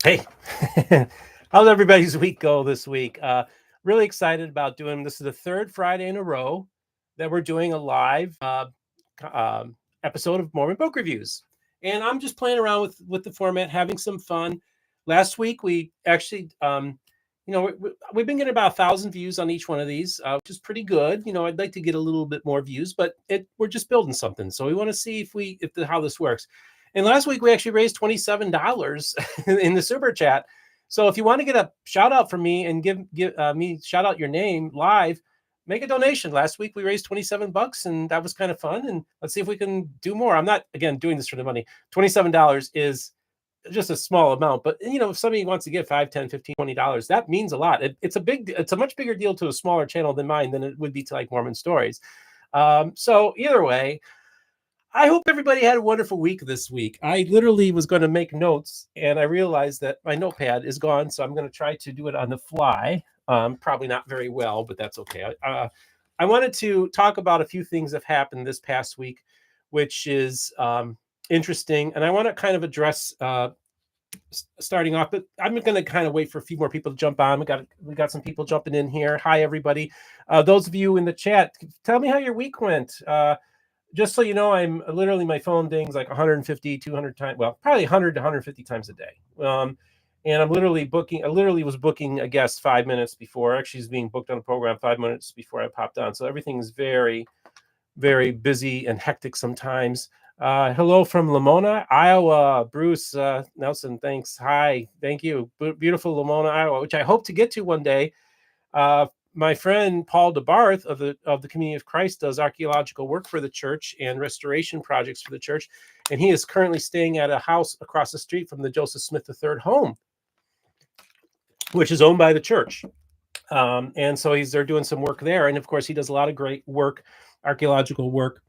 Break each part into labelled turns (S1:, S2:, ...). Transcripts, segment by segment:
S1: Hey, how's everybody's week go this week? Really excited about doing this. Is the third Friday in a row that we're doing a live episode of Mormon Book Reviews, and I'm just playing around with the format, having some fun. Last week we actually, we've been getting about 1,000 views on each one of these, which is pretty good. I'd like to get a little bit more views, but we're just building something, so we want to see how this works. And last week we actually raised $27 in the super chat. So if you want to get a shout out from me and give me shout out your name live, make a donation. Last week we raised $27 and that was kind of fun. And let's see if we can do more. I'm not, again, doing this for the money. $27 is just a small amount, but if somebody wants to give $5, $10, $15, $20, that means a lot. It's a much bigger deal to a smaller channel than mine than it would be to like Mormon Stories. So either way, I hope everybody had a wonderful week this week. I literally was going to make notes and I realized that my notepad is gone. So I'm going to try to do it on the fly. Probably not very well, but that's okay. I wanted to talk about a few things that have happened this past week, which is interesting. And I want to kind of address starting off, but I'm going to kind of wait for a few more people to jump on. We got some people jumping in here. Hi, everybody. Those of you in the chat, tell me how your week went. Just so you know, I'm literally, my phone dings like 150, 200 times, well, probably 100 to 150 times a day. And I'm literally I literally was booking a guest 5 minutes before. Actually, is being booked on the program 5 minutes before I popped on. So everything is very, very busy and hectic sometimes. Hello from Lamona, Iowa. Bruce Nelson, thanks. Hi, thank you. Beautiful Lamona, Iowa, which I hope to get to one day. My friend Paul DeBarth of the Community of Christ does archaeological work for the church and restoration projects for the church, and he is currently staying at a house across the street from the Joseph Smith III home, which is owned by the church. And so they're doing some work there, and of course he does a lot of great work, archaeological work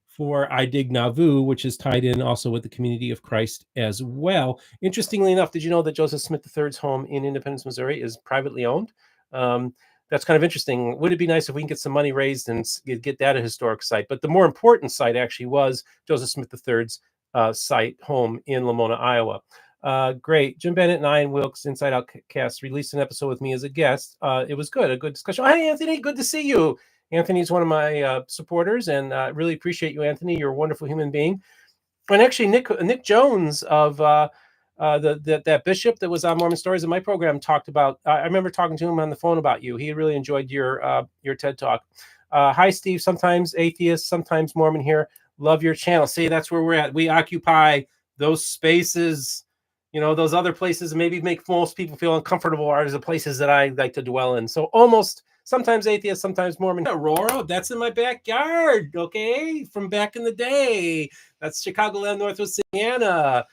S1: for I Dig Nauvoo, which is tied in also with the Community of Christ as well. Interestingly enough, did you know that Joseph Smith III's home in Independence, Missouri is privately owned? That's kind of interesting. Would it be nice if we can get some money raised and get that a historic site? But the more important site actually was Joseph Smith III's site, home in Lamona, Iowa. Great. Jim Bennett and Ian Wilkes, Inside Outcast, released an episode with me as a guest. It was good, a good discussion. Hi, Anthony. Good to see you. Anthony's one of my supporters, and I really appreciate you, Anthony. You're a wonderful human being. And actually, Nick Jones of that bishop that was on Mormon Stories in my program talked about. I remember talking to him on the phone about you. He really enjoyed your TED Talk. Hi, Steve. Sometimes atheist, sometimes Mormon here. Love your channel. See, that's where we're at. We occupy those spaces. Those other places maybe make most people feel uncomfortable are the places that I like to dwell in. So almost sometimes atheist, sometimes Mormon. Aurora, that's in my backyard, okay? From back in the day. That's Chicagoland, Northwest Indiana,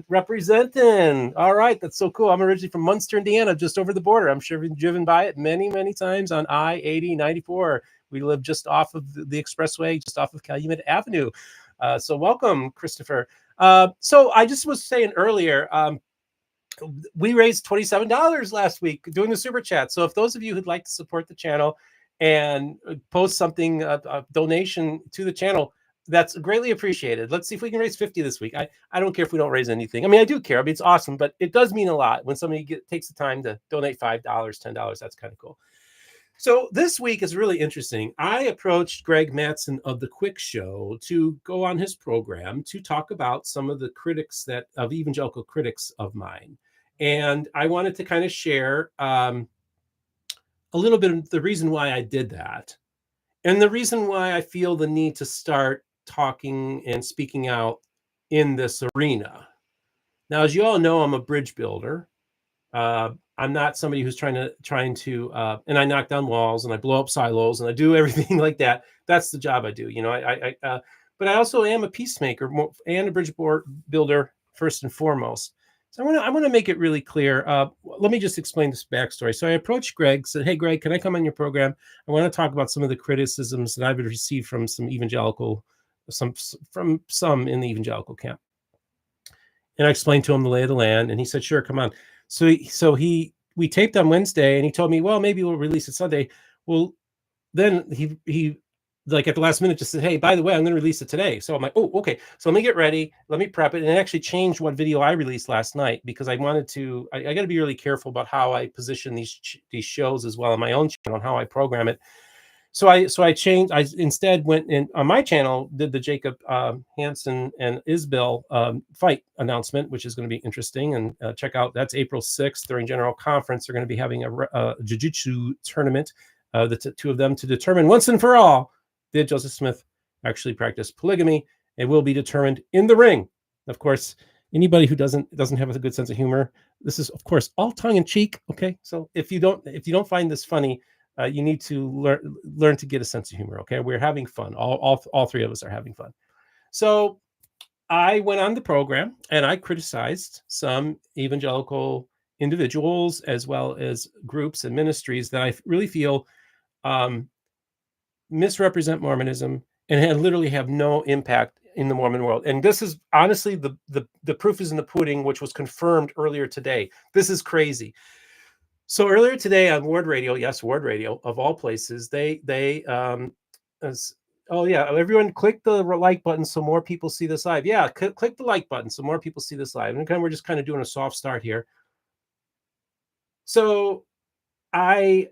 S1: representing. All right, that's so cool. I'm originally from Munster, Indiana, just over the border. I'm sure you've driven by it many, many times on I-80, 94. We live just off of the expressway, just off of Calumet Avenue. So welcome, Christopher. So I just was saying earlier, we raised $27 last week doing the super chat. So if those of you who'd like to support the channel and post something, a donation to the channel, that's greatly appreciated. Let's see if we can raise 50 this week. I don't care if we don't raise anything. I mean, I do care. I mean, it's awesome, but it does mean a lot when somebody takes the time to donate $5, $10. That's kind of cool. So this week is really interesting. I approached Greg Mattson of The Quick Show to go on his program to talk about some of the critics of evangelical critics of mine. And I wanted to kind of share a little bit of the reason why I did that and the reason why I feel the need to start talking and speaking out in this arena. Now, as you all know, I'm a bridge builder. I'm not somebody who's trying to, and I knock down walls and I blow up silos and I do everything like that. That's the job I do. But I also am a peacemaker and a bridge builder first and foremost. So I want to make it really clear. Let me just explain this backstory. So I approached Greg, said, "Hey, Greg, can I come on your program? I want to talk about some of the criticisms that I've received from some in the evangelical camp." And I explained to him the lay of the land, and he said, "Sure, come on." So we taped on Wednesday, and he told me, "Well, maybe we'll release it Sunday." Well, then he like at the last minute just said, hey, by the way, I'm going to release it today. So I'm like, oh, okay. So let me get ready. Let me prep it. And it actually changed what video I released last night because I wanted to, I got to be really careful about how I position these shows as well on my own channel and how I program it. So I changed. I instead went in on my channel, did the Jacob Hansen and Isbell fight announcement, which is going to be interesting. And check out, that's April 6th during General Conference. They're going to be having a jiu-jitsu tournament, the two of them, to determine once and for all, did Joseph Smith actually practice polygamy? It will be determined in the ring. Of course, anybody who doesn't have a good sense of humor, this is of course all tongue in cheek. Okay, so if you don't find this funny, you need to learn to get a sense of humor. Okay, we're having fun. All three of us are having fun. So I went on the program and I criticized some evangelical individuals as well as groups and ministries that I really feel misrepresent Mormonism and literally have no impact in the Mormon world. And this is honestly the proof is in the pudding, which was confirmed earlier today. This is crazy. So earlier today on Ward Radio, yes, Ward Radio of all places, oh yeah, everyone click the like button so more people see this live. Yeah, click the like button so more people see this live. And we're just kind of doing a soft start here. So a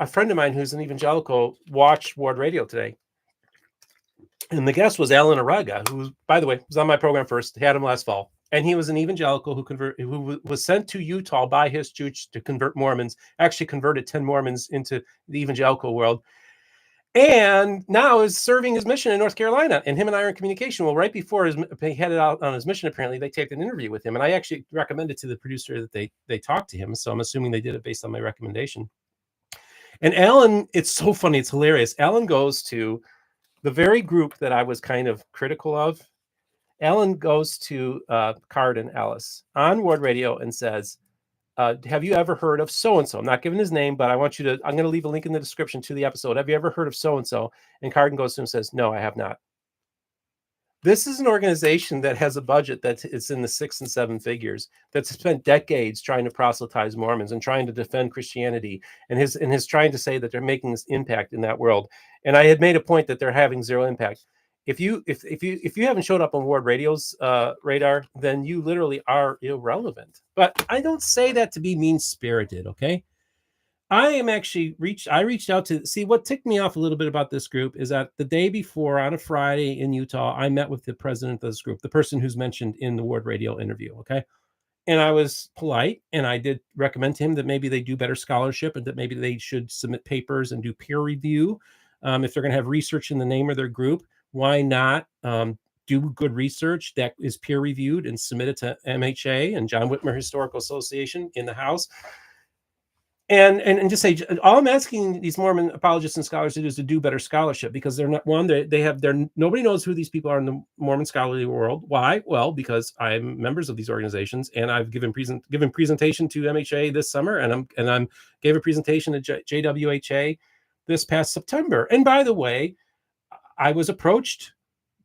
S1: friend of mine who's an evangelical watched Ward Radio today. And the guest was Alan Araga, who, by the way, was on my program first, had him last fall. And he was an evangelical who was sent to Utah by his church to convert Mormons, actually converted 10 Mormons into the evangelical world, and now is serving his mission in North Carolina. And him and I are in communication. Well, right before he headed out on his mission, apparently, they taped an interview with him. And I actually recommended to the producer that they talk to him. So I'm assuming they did it based on my recommendation. And Alan, it's so funny. It's hilarious. Alan goes to the very group that I was kind of critical of. Alan goes to Card and Alice on Ward Radio and says, have you ever heard of so-and-so? I'm not giving his name, but I'm going to leave a link in the description to the episode. Have you ever heard of so-and-so? And Carden goes to him and says, no, I have not. This is an organization that has a budget that is in the 6 and 7 figures, that's spent decades trying to proselytize Mormons and trying to defend Christianity, and his trying to say that they're making this impact in that world. And I had made a point that they're having zero impact. If you haven't showed up on Ward Radio's radar, then you literally are irrelevant. But I don't say that to be mean-spirited, okay? I reached out to see what ticked me off a little bit about this group is that the day before on a Friday in Utah, I met with the president of this group, the person who's mentioned in the Ward Radio interview. Okay. And I was polite and I did recommend to him that maybe they do better scholarship and that maybe they should submit papers and do peer review. If they're going to have research in the name of their group, why not do good research that is peer reviewed and submit it to MHA and John Whitmer Historical Association in the House? And just say, all I'm asking these Mormon apologists and scholars to do is to do better scholarship, because they're not nobody knows who these people are in the Mormon scholarly world. Why? Well, because I'm members of these organizations, and I've given presentation to MHA this summer, and I'm gave a presentation to JWHA this past September. And by the way, I was approached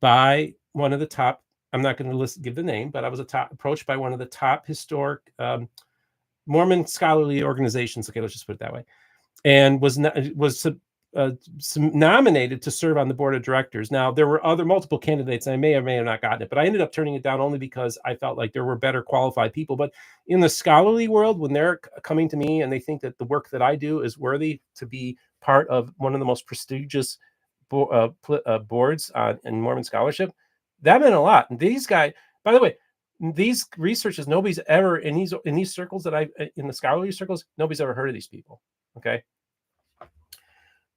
S1: by one of the top, I'm not going to give the name, but I was approached by one of the top historic Mormon scholarly organizations, okay, let's just put it that way, and was nominated to serve on the board of directors. Now, there were multiple candidates, and I may or may have not gotten it, but I ended up turning it down only because I felt like there were better qualified people. But in the scholarly world, when they're coming to me and they think that the work that I do is worthy to be part of one of the most prestigious boards in Mormon scholarship, that meant a lot. And these guys, by the way, these researchers, nobody's ever in these circles that in the scholarly circles, nobody's ever heard of these people. Okay.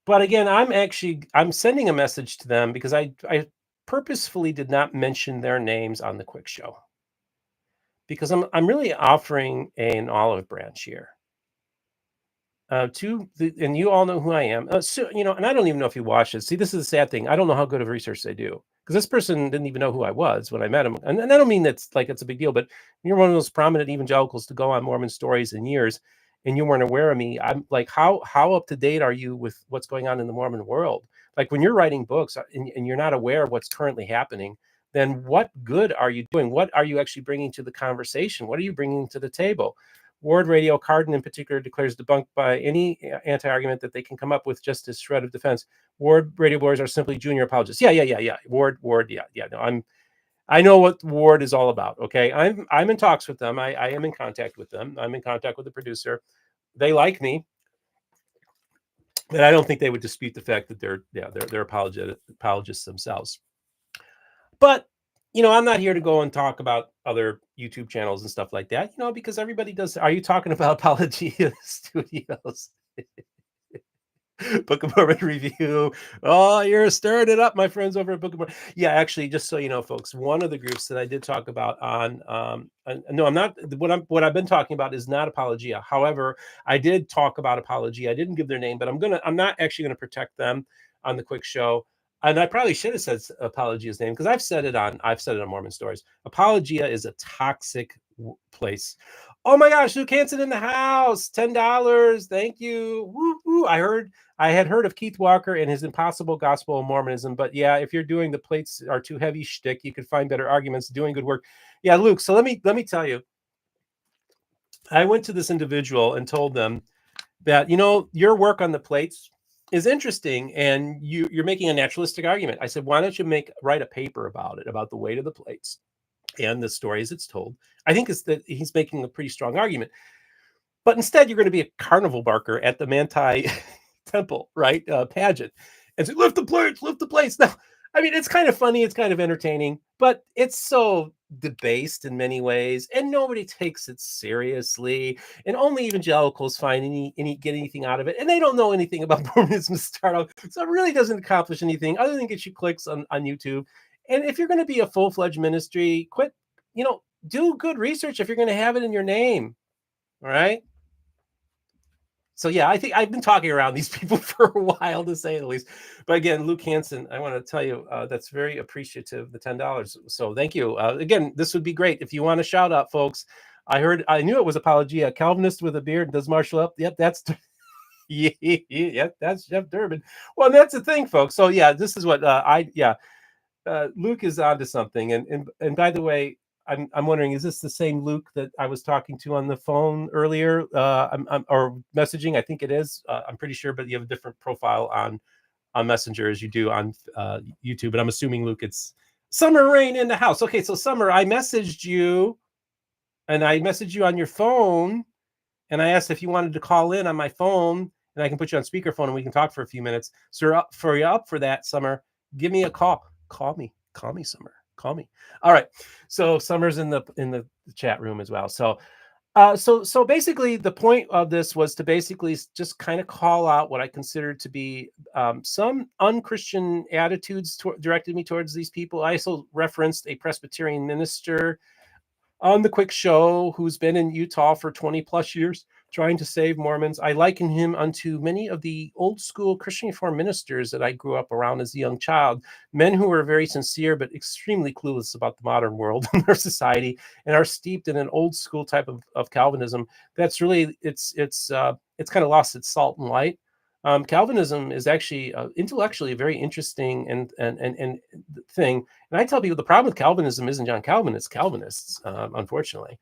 S1: But again, I'm sending a message to them because I purposefully did not mention their names on the quick show, because I'm really offering an olive branch here. And you all know who I am. So, and I don't even know if you watched it. See, this is the sad thing. I don't know how good of research they do, because this person didn't even know who I was when I met him. And I don't mean that's like it's a big deal, but you're one of those prominent evangelicals to go on Mormon Stories in years, and you weren't aware of me. I'm like, how up to date are you with what's going on in the Mormon world? Like, when you're writing books and you're not aware of what's currently happening, then what good are you doing? What are you actually bringing to the conversation? What are you bringing to the table? Ward Radio, Cardin in particular, declares debunked by any anti-argument that they can come up with just a shred of defense. Ward Radio boys are simply junior apologists. Yeah. Ward, yeah. No, I know what Ward is all about. Okay, I'm in talks with them. I am in contact with them. I'm in contact with the producer. They like me, but I don't think they would dispute the fact that they're apologists themselves. But I'm not here to go and talk about other YouTube channels and stuff like that. Because everybody does. Are you talking about Apologia Studios? Book of Mormon review. Oh, you're stirring it up, my friends over at Book of Mormon. Yeah, actually, just so you know, folks, one of the groups that I did talk about on, no, I'm not. What I've been talking about is not Apologia. However, I did talk about Apologia. I didn't give their name, but I'm not actually going to protect them on the quick show. And I probably should have said Apologia's name because I've said it on Mormon Stories. Apologia is a toxic place. Oh my gosh, Luke Hansen in the house, $10. Thank you. Woo. I had heard of Keith Walker and his Impossible Gospel of Mormonism, but yeah, if you're doing the plates are too heavy shtick, you could find better arguments doing good work. Yeah, Luke. So let me tell you, I went to this individual and told them that your work on the plates is interesting and you're making a naturalistic argument. I said, why don't you write a paper about it, about the weight of the plates and the stories it's told. I think it's that he's making a pretty strong argument. But instead, you're going to be a carnival barker at the Manti Temple, right? Pageant. And say, lift the plates. Now, I mean, it's kind of funny. It's kind of entertaining, but it's so debased in many ways. And nobody takes it seriously. And only evangelicals find get anything out of it. And they don't know anything about Mormonism to start off. So it really doesn't accomplish anything other than get you clicks on YouTube. And if you're going to be a full-fledged ministry, quit, do good research if you're going to have it in your name. All right. So yeah, I think I've been talking around these people for a while, to say the least. But again, Luke Hansen, I want to tell you that's very appreciative, the $10. So thank you. Again, this would be great if you want a shout out, folks. I knew it was Apologia, Calvinist with a beard and does martial up. Yep, that's that's Jeff Durbin. Well, that's the thing, folks. So yeah, this is what Luke is onto something. And by the way, I'm wondering, is this the same Luke that I was talking to on the phone earlier, or messaging? I think it is. I'm pretty sure, but you have a different profile on Messenger as you do on YouTube. But I'm assuming, Luke, it's Summer Rain in the house. Okay, so Summer, I messaged you, and I messaged you on your phone, and I asked if you wanted to call in on my phone, and I can put you on speakerphone, and we can talk for a few minutes. So you're up for that, Summer? Give me a call. Call me, Summer. Call me. All right. So Summer's in the chat room as well. So so basically the point of this was to basically just kind of call out what I considered to be some unchristian attitudes directed me towards these people. I also referenced a Presbyterian minister on the quick show who's been in Utah for 20 plus years trying to save Mormons. I liken him unto many of the old school Christian Reformed ministers that I grew up around as a young child, men who were very sincere but extremely clueless about the modern world and their society, and are steeped in an old school type of Calvinism that's really it's kind of lost its salt and light. Calvinism is actually intellectually a very interesting and thing. And I tell people the problem with Calvinism isn't John Calvin, it's Calvinists, unfortunately.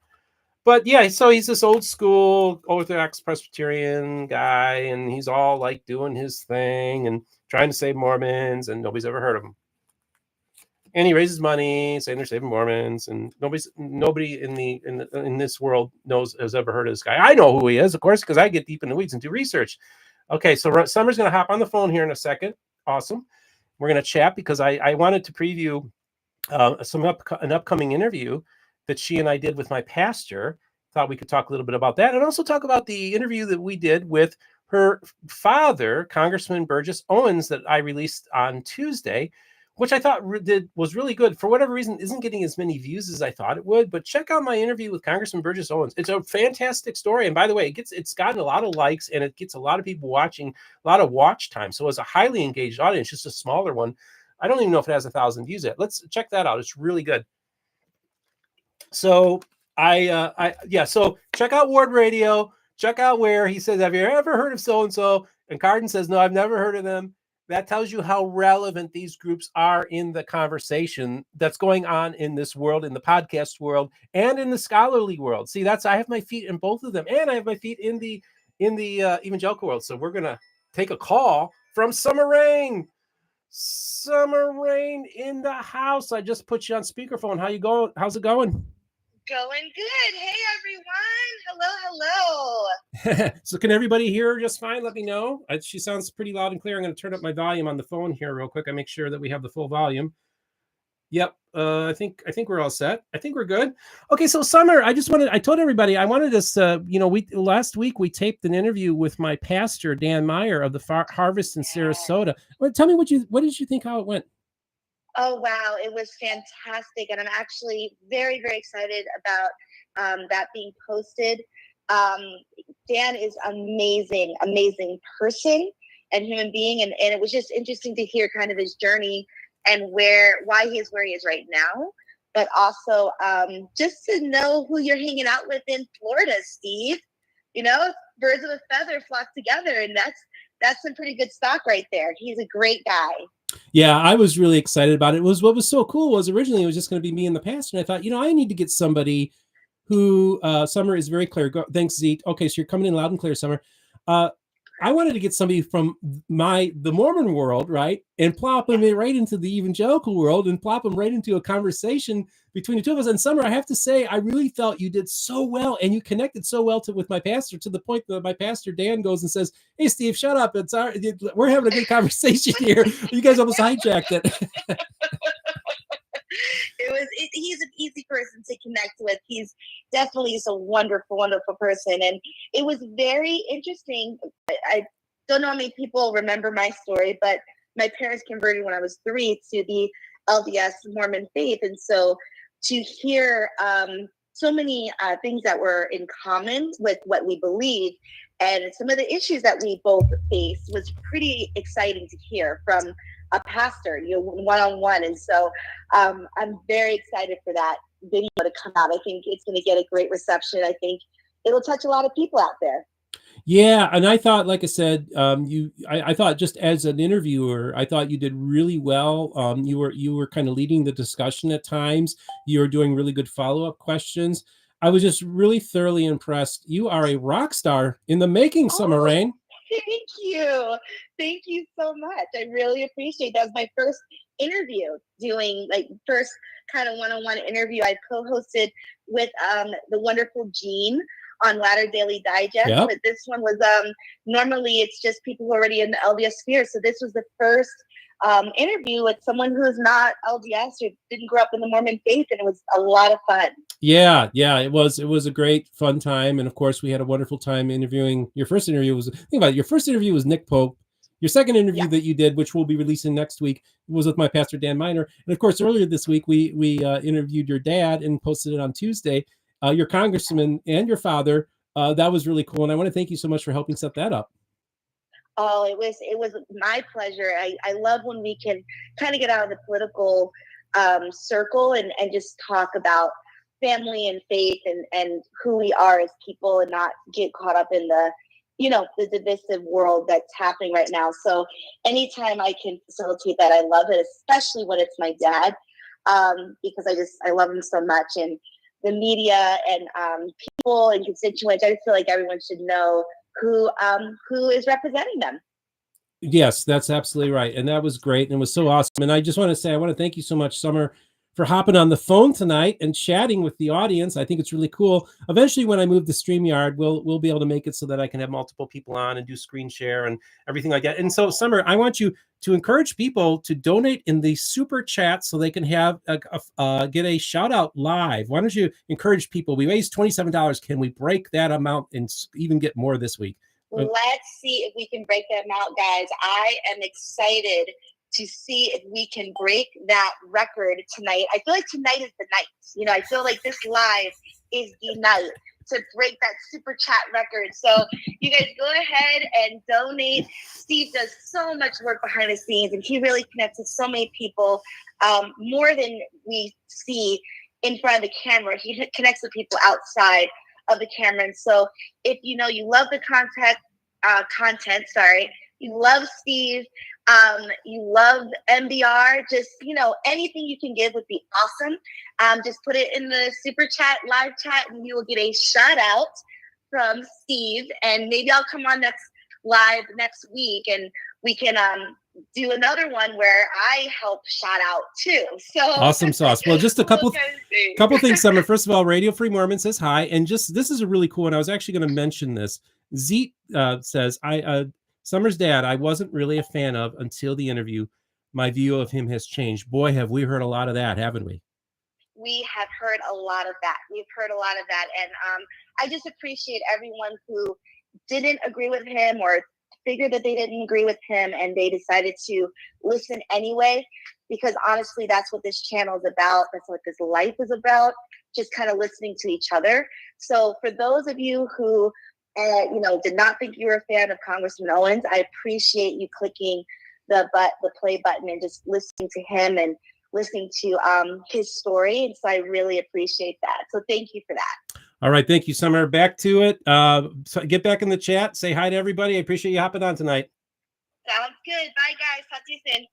S1: But yeah, so he's this old school Orthodox Presbyterian guy, and he's all like doing his thing and trying to save Mormons, and nobody's ever heard of him. And he raises money saying they're saving Mormons, and nobody in this world has ever heard of this guy. I know who he is, of course, because I get deep in the weeds and do research. Okay, so Summer's going to hop on the phone here in a second. Awesome. We're going to chat because I wanted to preview an upcoming interview that she and I did with my pastor. Thought we could talk a little bit about that and also talk about the interview that we did with her father, Congressman Burgess Owens, that I released on Tuesday, which I thought was really good. For whatever reason, isn't getting as many views as I thought it would. But check out my interview with Congressman Burgess Owens. It's a fantastic story. And by the way, it's gotten a lot of likes and it gets a lot of people watching, a lot of watch time. So it's a highly engaged audience, just a smaller one. I don't even know if it has 1,000 views yet. Let's check that out. It's really good. So so check out Ward Radio. Check out where he says, have you ever heard of so-and-so? And Cardin says, no, I've never heard of them. that tells you how relevant these groups are in the conversation that's going on in this world, in the podcast world, and in the scholarly world. See, I have my feet in both of them, and I have my feet in the evangelical world. So we're gonna take a call from Summer Rain. Summer Rain in the house. I just put you on speakerphone. How you going? How's it going?
S2: Going good. Hey, everyone. Hello.
S1: So can everybody hear her just fine? Let me know. She sounds pretty loud and clear. I'm going to turn up my volume on the phone here real quick. I make sure that we have the full volume. Yep. I think we're all set. I think we're good. Okay. So Summer, I told everybody I wanted us, last week we taped an interview with my pastor, Dan Meyer of the Harvest in Sarasota. Well, tell me what did you think, how it went?
S2: Oh, wow. It was fantastic. And I'm actually very, very excited about that being posted. Dan is amazing, amazing person and human being. And it was just interesting to hear kind of his journey and why he is where he is right now. But also just to know who you're hanging out with in Florida, Steve. You know, birds of a feather flock together. And that's some pretty good stock right there. He's a great guy.
S1: Yeah, I was really excited about it. What was so cool was originally it was just going to be me and the pastor. And I thought, I need to get somebody who, Summer is very clear. Thanks, Zeke. Okay, so you're coming in loud and clear, Summer. I wanted to get somebody from the Mormon world, right? And plop them right into the evangelical world and plop them right into a conversation between the two of us. And Summer, I have to say, I really felt you did so well and you connected so well with my pastor, to the point that my pastor, Dan, goes and says, "Hey, Steve, shut up. We're having a good conversation here." You guys almost hijacked it.
S2: He's an easy person to connect with. He's definitely a wonderful, wonderful person. And it was very interesting. I don't know how many people remember my story, but my parents converted when I was 3 to the LDS Mormon faith. And so to hear so many things that were in common with what we believe and some of the issues that we both face was pretty exciting to hear from a pastor, one-on-one. And so I'm very excited for that video to come out. I think it's going to get a great reception. I think it'll touch a lot of people out there.
S1: Yeah, and I thought, like I said, I thought just as an interviewer, I thought you did really well. You were kind of leading the discussion at times. You were doing really good follow-up questions. I was just really thoroughly impressed. You are a rock star in the making, Summer Rain.
S2: Thank you so much. I really appreciate that. It was my first interview, doing first kind of one-on-one interview. I co-hosted with the wonderful Jean on Latter Daily Digest. Yep. But this one was normally it's just people who are already in the LDS sphere. So this was the first interview with someone who's not LDS or didn't grow up in the Mormon faith, and it was a lot of fun.
S1: Yeah, it was a great fun time, and of course we had a wonderful time interviewing. Your first interview was your first interview was Nick Pope. Your second interview that you did, which we'll be releasing next week, was with my pastor Dan Meyer. And of course, earlier this week we interviewed your dad and posted it on Tuesday. Your congressman and your father. That was really cool, and I want to thank you so much for helping set that up.
S2: Oh, it was my pleasure. I love when we can kind of get out of the political circle and just talk about family and faith and who we are as people, and not get caught up in the divisive world that's happening right now. So anytime I can facilitate that, I love it, especially when it's my dad, because I love him so much. And the media and people and constituents, I just feel like everyone should know who is representing them.
S1: Yes, that's absolutely right. And that was great. And it was so awesome. And I just want to say, I want to thank you so much, Summer, for hopping on the phone tonight and chatting with the audience. I think it's really cool. Eventually, when I move to StreamYard, we'll be able to make it so that I can have multiple people on and do screen share and everything like that. And so, Summer, I want you to encourage people to donate in the super chat so they can have get a shout out live. Why don't you encourage people? We raised $27. Can we break that amount and even get more this week?
S2: Let's see if we can break that amount, guys. I am excited to see if we can break that record tonight. I feel like tonight is the night. I feel like this live is the night to break that super chat record. So you guys go ahead and donate. Steve does so much work behind the scenes, and he really connects with so many people, more than we see in front of the camera. He connects with people outside of the camera. And so if you love the content, you love Steve, you love MBR, just, anything you can give would be awesome. Just put it in the super chat, live chat, and you will get a shout out from Steve. And maybe I'll come on next week, and we can do another one where I help shout out too. So
S1: awesome sauce. Well, just a couple things, Summer. First of all, Radio Free Mormon says hi, and just this is a really cool one. I was actually going to mention this. Zeet says, Summer's dad, I wasn't really a fan of until the interview. My view of him has changed. Boy, have we heard a lot of that, haven't we?
S2: We have heard a lot of that. We've heard a lot of that. And I just appreciate everyone who didn't agree with him or figured that they didn't agree with him and they decided to listen anyway, because honestly, that's what this channel is about. That's what this life is about, just kind of listening to each other. So for those of you who did not think you were a fan of Congressman Owens, I appreciate you clicking the play button and just listening to him and listening to his story. And so I really appreciate that. So thank you for that.
S1: All right. Thank you, Summer. Back to it. So get back in the chat. Say hi to everybody. I appreciate you hopping on tonight.
S2: Sounds good. Bye, guys. Talk to you soon.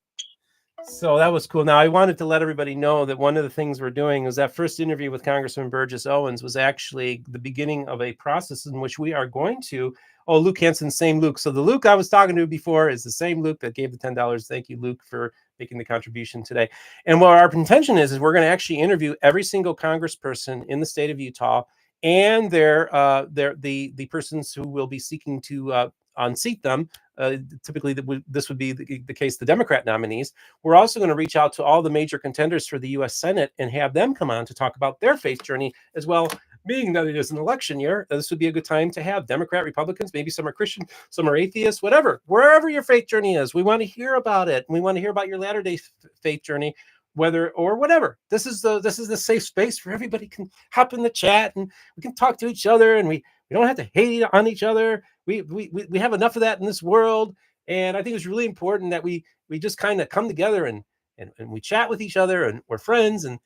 S1: So that was cool. Now, I wanted to let everybody know that one of the things we're doing is that first interview with Congressman Burgess Owens was actually the beginning of a process in which we are going to, Luke Hansen, same Luke. So the Luke I was talking to before is the same Luke that gave the $10. Thank you, Luke, for making the contribution today. And what our intention is we're going to actually interview every single congressperson in the state of Utah and the persons who will be seeking to unseat them. Typically, this would be the case, the Democrat nominees. We're also going to reach out to all the major contenders for the U.S. Senate and have them come on to talk about their faith journey as well. Being that it is an election year, this would be a good time to have Democrat, Republicans, maybe some are Christian, some are atheists, whatever, wherever your faith journey is. We want to hear about it. We want to hear about your Latter-day faith journey, whether or whatever. This is the safe space where everybody can hop in the chat and we can talk to each other, and we don't have to hate on each other. We have enough of that in this world. And I think it's really important that we just kind of come together and we chat with each other, and we're friends, and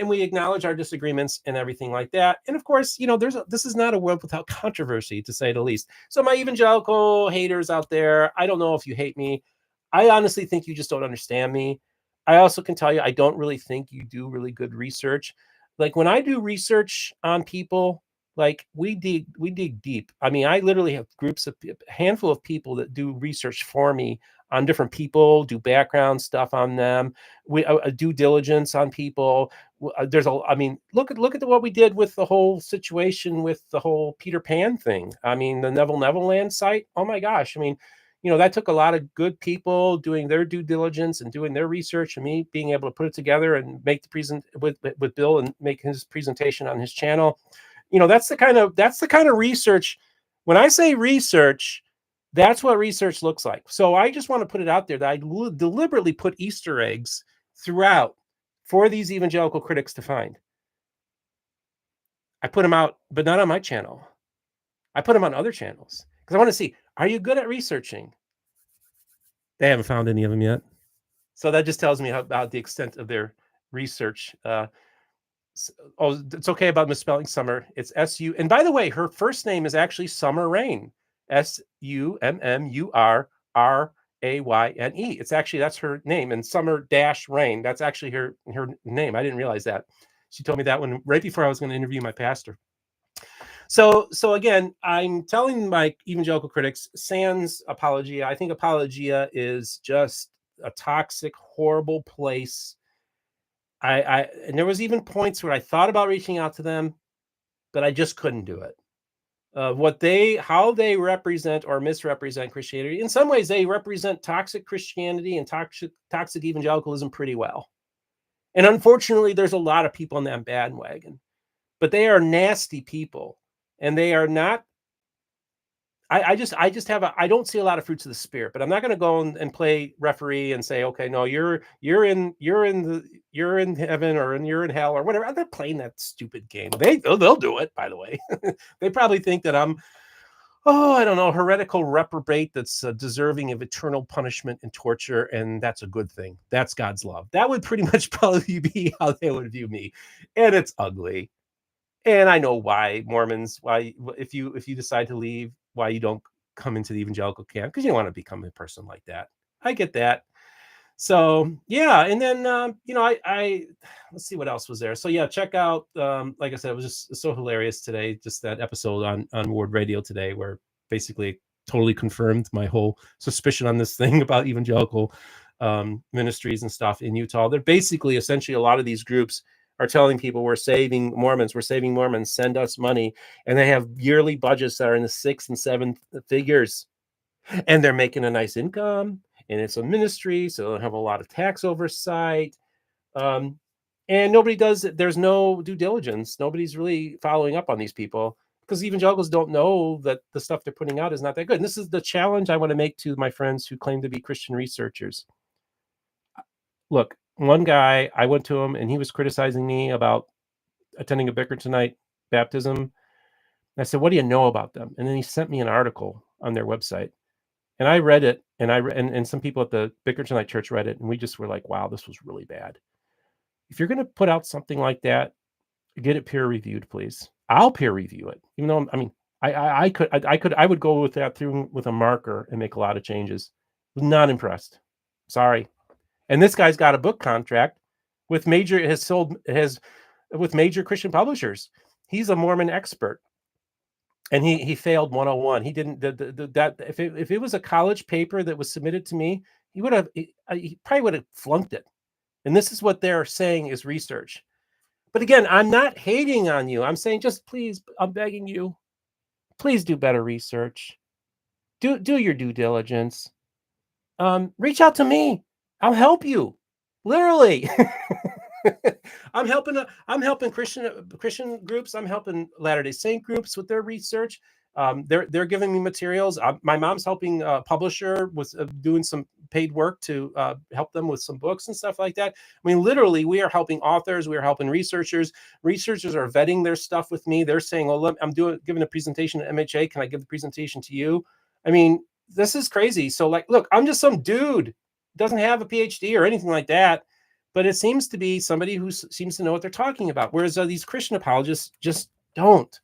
S1: we acknowledge our disagreements and everything like that. And of course, this is not a world without controversy, to say the least. So my evangelical haters out there, I don't know if you hate me. I honestly think you just don't understand me. I also can tell you, I don't really think you do really good research. Like when I do research on people, like we dig deep. I mean, I literally have a handful of people that do research for me on different people, do background stuff on them. We due diligence on people. Look at what we did with the whole situation with the whole Peter Pan thing. I mean, the Neville Land site. Oh my gosh. I mean, that took a lot of good people doing their due diligence and doing their research, and me being able to put it together and make the present with Bill and make his presentation on his channel. That's the kind of research. When I say research, that's what research looks like. So I just want to put it out there that I deliberately put Easter eggs throughout for these evangelical critics to find. I put them out, but not on my channel. I put them on other channels because I want to see, are you good at researching? They haven't found any of them yet. So that just tells me about the extent of their research. It's okay about misspelling Summer. It's S-U. And by the way, her first name is actually Summer Rain. S-U-M-M-U-R-R-A-Y-N-E. It's actually, that's her name. And Summer Rain, that's actually her name. I didn't realize that. She told me that one right before I was going to interview my pastor. So again, I'm telling my evangelical critics, sans Apologia, I think Apologia is just a toxic, horrible place. And there was even points where I thought about reaching out to them, but I just couldn't do it. How they represent or misrepresent Christianity. In some ways, they represent toxic Christianity and toxic evangelicalism pretty well. And unfortunately, there's a lot of people on that bandwagon, but they are nasty people, and they are not. I don't see a lot of fruits of the spirit, but I'm not going to go and play referee and say, okay, no, you're in heaven or you're in hell or whatever. I'm not playing that stupid game. They'll do it, by the way. They probably think that I'm, I don't know, heretical reprobate that's deserving of eternal punishment and torture, and that's a good thing. That's God's love. That would pretty much probably be how they would view me, and it's ugly. And I know why Mormons, if you decide to leave, why you don't come into the evangelical camp because you don't want to become a person like that. I get that. So yeah, and then I let's see what else was there. So yeah, check out like I said, it was just so hilarious today, just that episode on Ward Radio today, where basically totally confirmed my whole suspicion on this thing about evangelical ministries and stuff in Utah. They're basically essentially a lot of these groups are telling people we're saving Mormons, send us money, and they have yearly budgets that are in the 6 and 7 figures, and they're making a nice income. And it's a ministry, so they'll have a lot of tax oversight. And nobody does it. There's no due diligence. Nobody's really following up on these people because evangelicals don't know that the stuff they're putting out is not that good. And this is the challenge I want to make to my friends who claim to be Christian researchers. Look, one guy, I went to him and he was criticizing me about attending a Bickerton night baptism. I said, what do you know about them? And then he sent me an article on their website. And I read it, and and some people at the Bickerton Night Church read it, and we just were like, "Wow, this was really bad." If you're going to put out something like that, get it peer reviewed, please. I'll peer review it, even though I mean, I would go with that through with a marker and make a lot of changes. Was not impressed. Sorry. And this guy's got a book contract with major with major Christian publishers. He's a Mormon expert. And he failed 101. He didn't that if it was a college paper that was submitted to me, he probably would have flunked it. And this is what they're saying is research. But again, I'm not hating on you. I'm saying just please, I'm begging you, please do better research. Do your due diligence. Reach out to me. I'll help you. Literally. I'm helping Christian groups. I'm helping Latter-day Saint groups with their research. They're giving me materials. My mom's helping a publisher with doing some paid work to help them with some books and stuff like that. I mean, literally, we are helping authors. We are helping researchers. Researchers are vetting their stuff with me. They're saying, "Oh, look, I'm giving a presentation at MHA. Can I give the presentation to you?" I mean, this is crazy. So, like, look, I'm just some dude, doesn't have a PhD or anything like that. But it seems to be somebody who seems to know what they're talking about, whereas these Christian apologists just don't.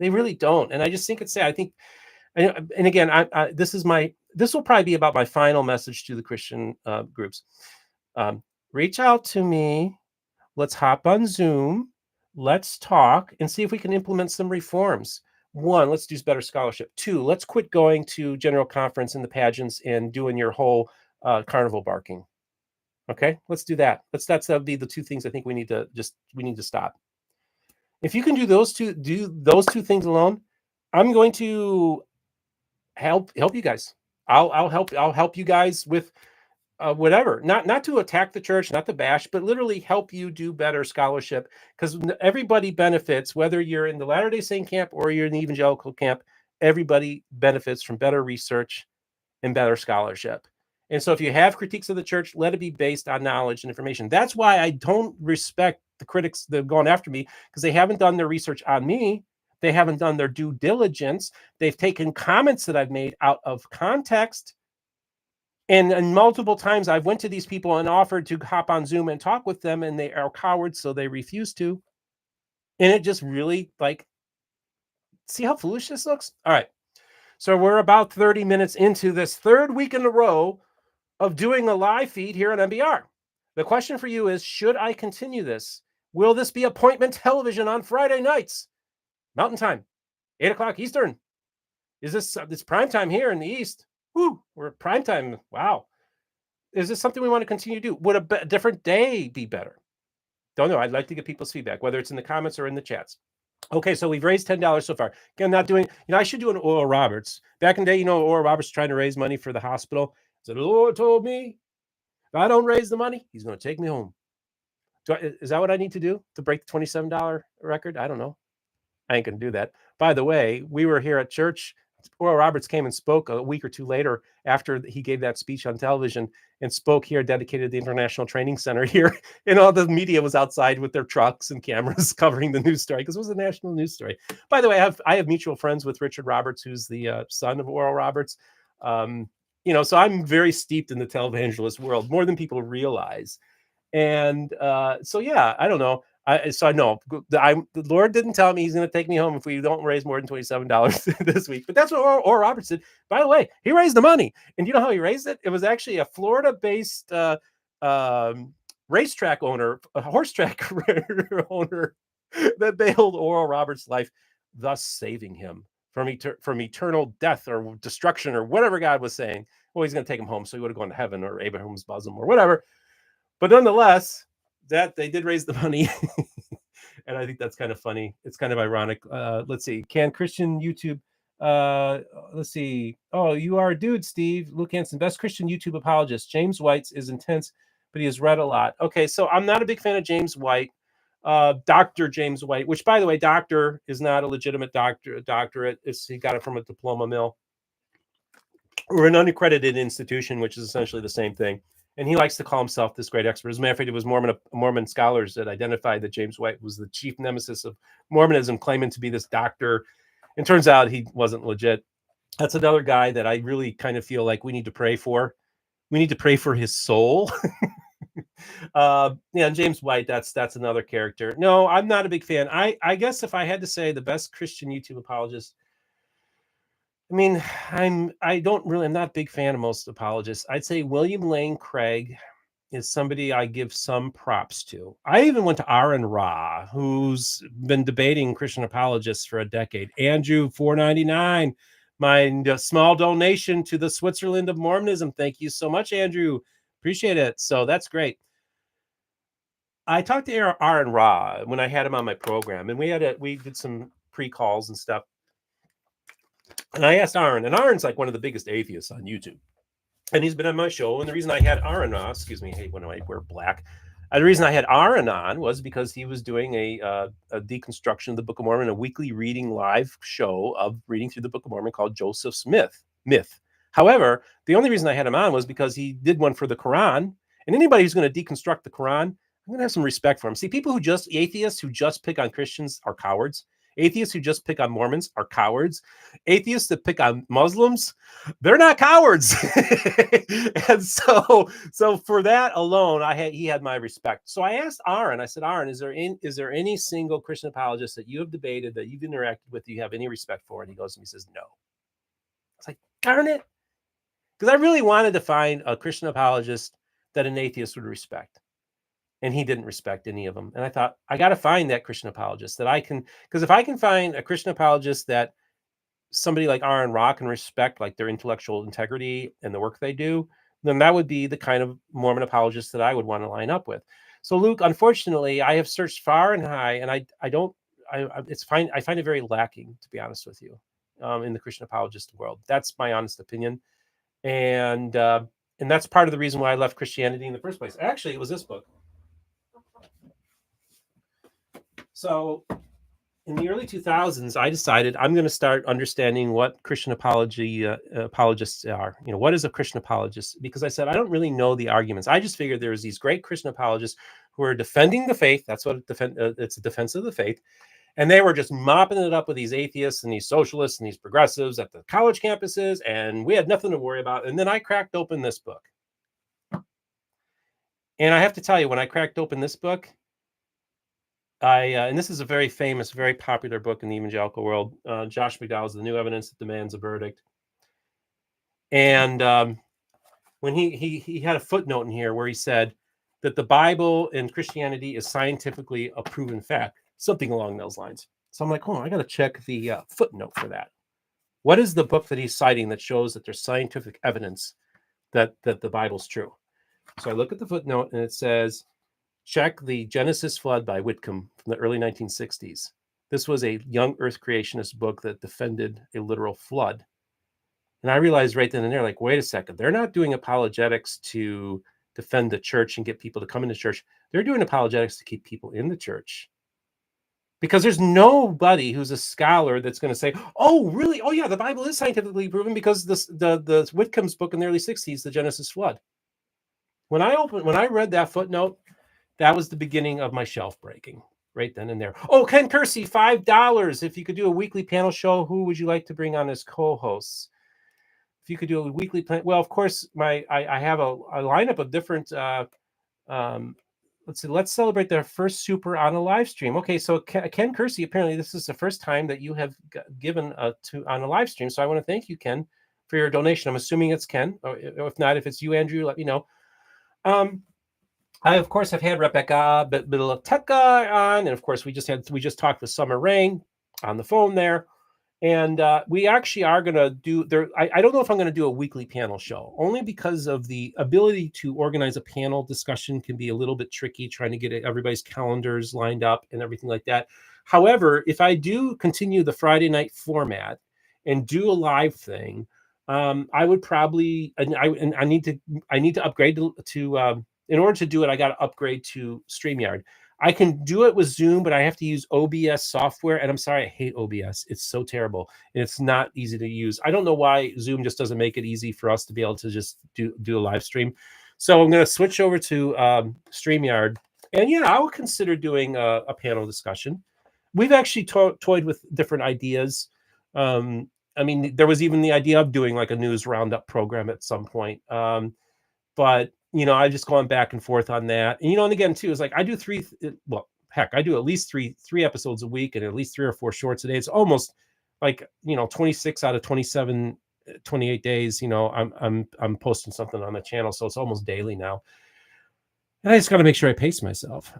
S1: They really don't, and I just think it's sad. I think, and again, this will probably be about my final message to the Christian groups. Reach out to me. Let's hop on Zoom. Let's talk and see if we can implement some reforms. 1, let's do better scholarship. 2, let's quit going to general conference and the pageants and doing your whole carnival barking. Okay, let's do that. That'll be the 2 things I think we need to stop. If you can do those two things alone, I'm going to help you guys. I'll help you guys with whatever. Not to attack the church, not to bash, but literally help you do better scholarship, because everybody benefits, whether you're in the Latter-day Saint camp or you're in the evangelical camp. Everybody benefits from better research and better scholarship. And so if you have critiques of the church, let it be based on knowledge and information. That's why I don't respect the critics that have gone after me, because they haven't done their research on me. They haven't done their due diligence. They've taken comments that I've made out of context. And multiple times I've went to these people and offered to hop on Zoom and talk with them, and they are cowards, so they refuse to. And it just really, like, see how foolish this looks? All right. So we're about 30 minutes into this 3rd week in a row of doing a live feed here on MBR. The question for you is, should I continue this? Will this be appointment television on Friday nights? Mountain time, 8 o'clock Eastern. Is this prime time here in the East? Woo, we're at prime time. Wow. Is this something we want to continue to do? Would a different day be better? Don't know. I'd like to get people's feedback, whether it's in the comments or in the chats. Okay, so we've raised $10 so far. Again, not doing, I should do an Oral Roberts. Back in the day, Oral Roberts trying to raise money for the hospital. Said, the Lord told me, if I don't raise the money, he's going to take me home. Is that what I need to do to break the $27 record? I don't know. I ain't going to do that. By the way, we were here at church. Oral Roberts came and spoke a week or 2 later after he gave that speech on television, and spoke here, dedicated the International Training Center here. And all the media was outside with their trucks and cameras covering the news story, because it was a national news story. By the way, I have mutual friends with Richard Roberts, who's the son of Oral Roberts. So I'm very steeped in the televangelist world, more than people realize. And so, yeah, I don't know. So I know the Lord didn't tell me he's going to take me home if we don't raise more than $27 this week. But that's what Oral Roberts did. By the way, he raised the money. And you know how he raised it? It was actually a Florida-based racetrack owner, a horse track owner that bailed Oral Roberts' life, thus saving him from eternal death or destruction or whatever God was saying. Well, he's going to take him home, so he would have gone to heaven or Abraham's bosom or whatever. But nonetheless, that they did raise the money. And I think that's kind of funny. It's kind of ironic. Let's see. Can Christian YouTube? Let's see. Oh, you are a dude, Steve. Luke Hansen, best Christian YouTube apologist. James White's is intense, but he has read a lot. Okay, so I'm not a big fan of James White. Dr. James White, which, by the way, doctor is not a legitimate doctorate. He got it from a diploma mill or an unaccredited institution, which is essentially the same thing. And he likes to call himself this great expert. As a matter of fact, it was Mormon scholars that identified that James White was the chief nemesis of Mormonism, claiming to be this doctor. And turns out he wasn't legit. That's another guy that I really kind of feel like we need to pray for. We need to pray for his soul. Yeah, James White, that's another character. No, I'm not a big fan. I guess if I had to say the best Christian YouTube apologist, I mean, I'm not a big fan of most apologists. I'd say William Lane Craig is somebody I give some props to. I even went to Aaron Ra, who's been debating Christian apologists for a decade. Andrew, $4.99, my small donation to the Switzerland of Mormonism. Thank you so much, Andrew. Appreciate it. So that's great. I talked to Aaron Ra when I had him on my program, and we did some pre-calls and stuff. And I asked Aaron, and Aaron's like one of the biggest atheists on YouTube. And he's been on my show. And the reason I had Aaron on, excuse me, hey, when I wear black, the reason I had Aaron on was because he was doing a deconstruction of the Book of Mormon, a weekly reading live show of reading through the Book of Mormon called Joseph's Myth. However, the only reason I had him on was because he did one for the Quran. And anybody who's going to deconstruct the Quran, I'm going to have some respect for him. See, atheists who just pick on Christians are cowards. Atheists who just pick on Mormons are cowards. Atheists that pick on Muslims, they're not cowards. And so for that alone, he had my respect. So I asked Aaron, I said, Aaron, is there any single Christian apologist that you have debated, that you've interacted with, you have any respect for? And he goes and he says, no. I was like, darn it. Because I really wanted to find a Christian apologist that an atheist would respect. And he didn't respect any of them. And I thought, I got to find that Christian apologist that I can, because if I can find a Christian apologist that somebody like Aaron Ra can respect, like their intellectual integrity and the work they do, then that would be the kind of Mormon apologist that I would want to line up with. So Luke, unfortunately, I have searched far and high, and I find it very lacking, to be honest with you, in the Christian apologist world. That's my honest opinion. And that's part of the reason why I left Christianity in the first place. Actually, it was this book. So in the early 2000s, I decided I'm going to start understanding what Christian apologists are. What is a Christian apologist? Because I said, I don't really know the arguments. I just figured there's these great Christian apologists who are defending the faith. That's what it's a defense of the faith. And they were just mopping it up with these atheists and these socialists and these progressives at the college campuses. And we had nothing to worry about. And then I cracked open this book. And I have to tell you, when I cracked open this book, and this is a very famous, very popular book in the evangelical world. Josh McDowell's The New Evidence That Demands a Verdict. And when he had a footnote in here where he said that the Bible and Christianity is scientifically a proven fact, something along those lines. So I'm like, I got to check the footnote for that. What is the book that he's citing that shows that there's scientific evidence that the Bible's true? So I look at the footnote and it says, check the Genesis Flood by Whitcomb from the early 1960s. This was a young earth creationist book that defended a literal flood. And I realized right then and there, like, wait a second, they're not doing apologetics to defend the church and get people to come into church. They're doing apologetics to keep people in the church. Because there's nobody who's a scholar that's going to say, oh, really? Oh, yeah, the Bible is scientifically proven because the Whitcomb's book in the early 60s, the Genesis Flood. When I read that footnote, that was the beginning of my shelf breaking right then and there. Oh, Ken Kersey, $5. If you could do a weekly panel show, who would you like to bring on as co-hosts? If you could do a weekly plan, well, of course, I have a lineup of different let's celebrate their first super on a live stream. Okay, so Ken Kersey, apparently this is the first time that you have given on a live stream. So I want to thank you, Ken, for your donation. I'm assuming it's Ken, or if not, if it's you, Andrew, let me know. I of course have had Rebecca Biblioteka on, and of course we just talked with Summer Rain on the phone there. And we actually are going to do there. I don't know if I'm going to do a weekly panel show, only because of the ability to organize a panel discussion can be a little bit tricky, trying to get everybody's calendars lined up and everything like that. However, if I do continue the Friday night format and do a live thing, I would probably, I need to upgrade to in order to do it, I got to upgrade to StreamYard. I can do it with Zoom, but I have to use OBS software. And I'm sorry, I hate OBS. It's so terrible. And it's not easy to use. I don't know why Zoom just doesn't make it easy for us to be able to just do a live stream. So I'm going to switch over to StreamYard. And yeah, I would consider doing a panel discussion. We've actually toyed with different ideas. I mean, there was even the idea of doing like a news roundup program at some point. But I've just gone back and forth on that. And, and again, too, it's like I do I do at least three episodes a week and at least 3 or 4 shorts a day. It's almost like, 26 out of 27, 28 days, I'm posting something on the channel. So it's almost daily now. And I just got to make sure I pace myself.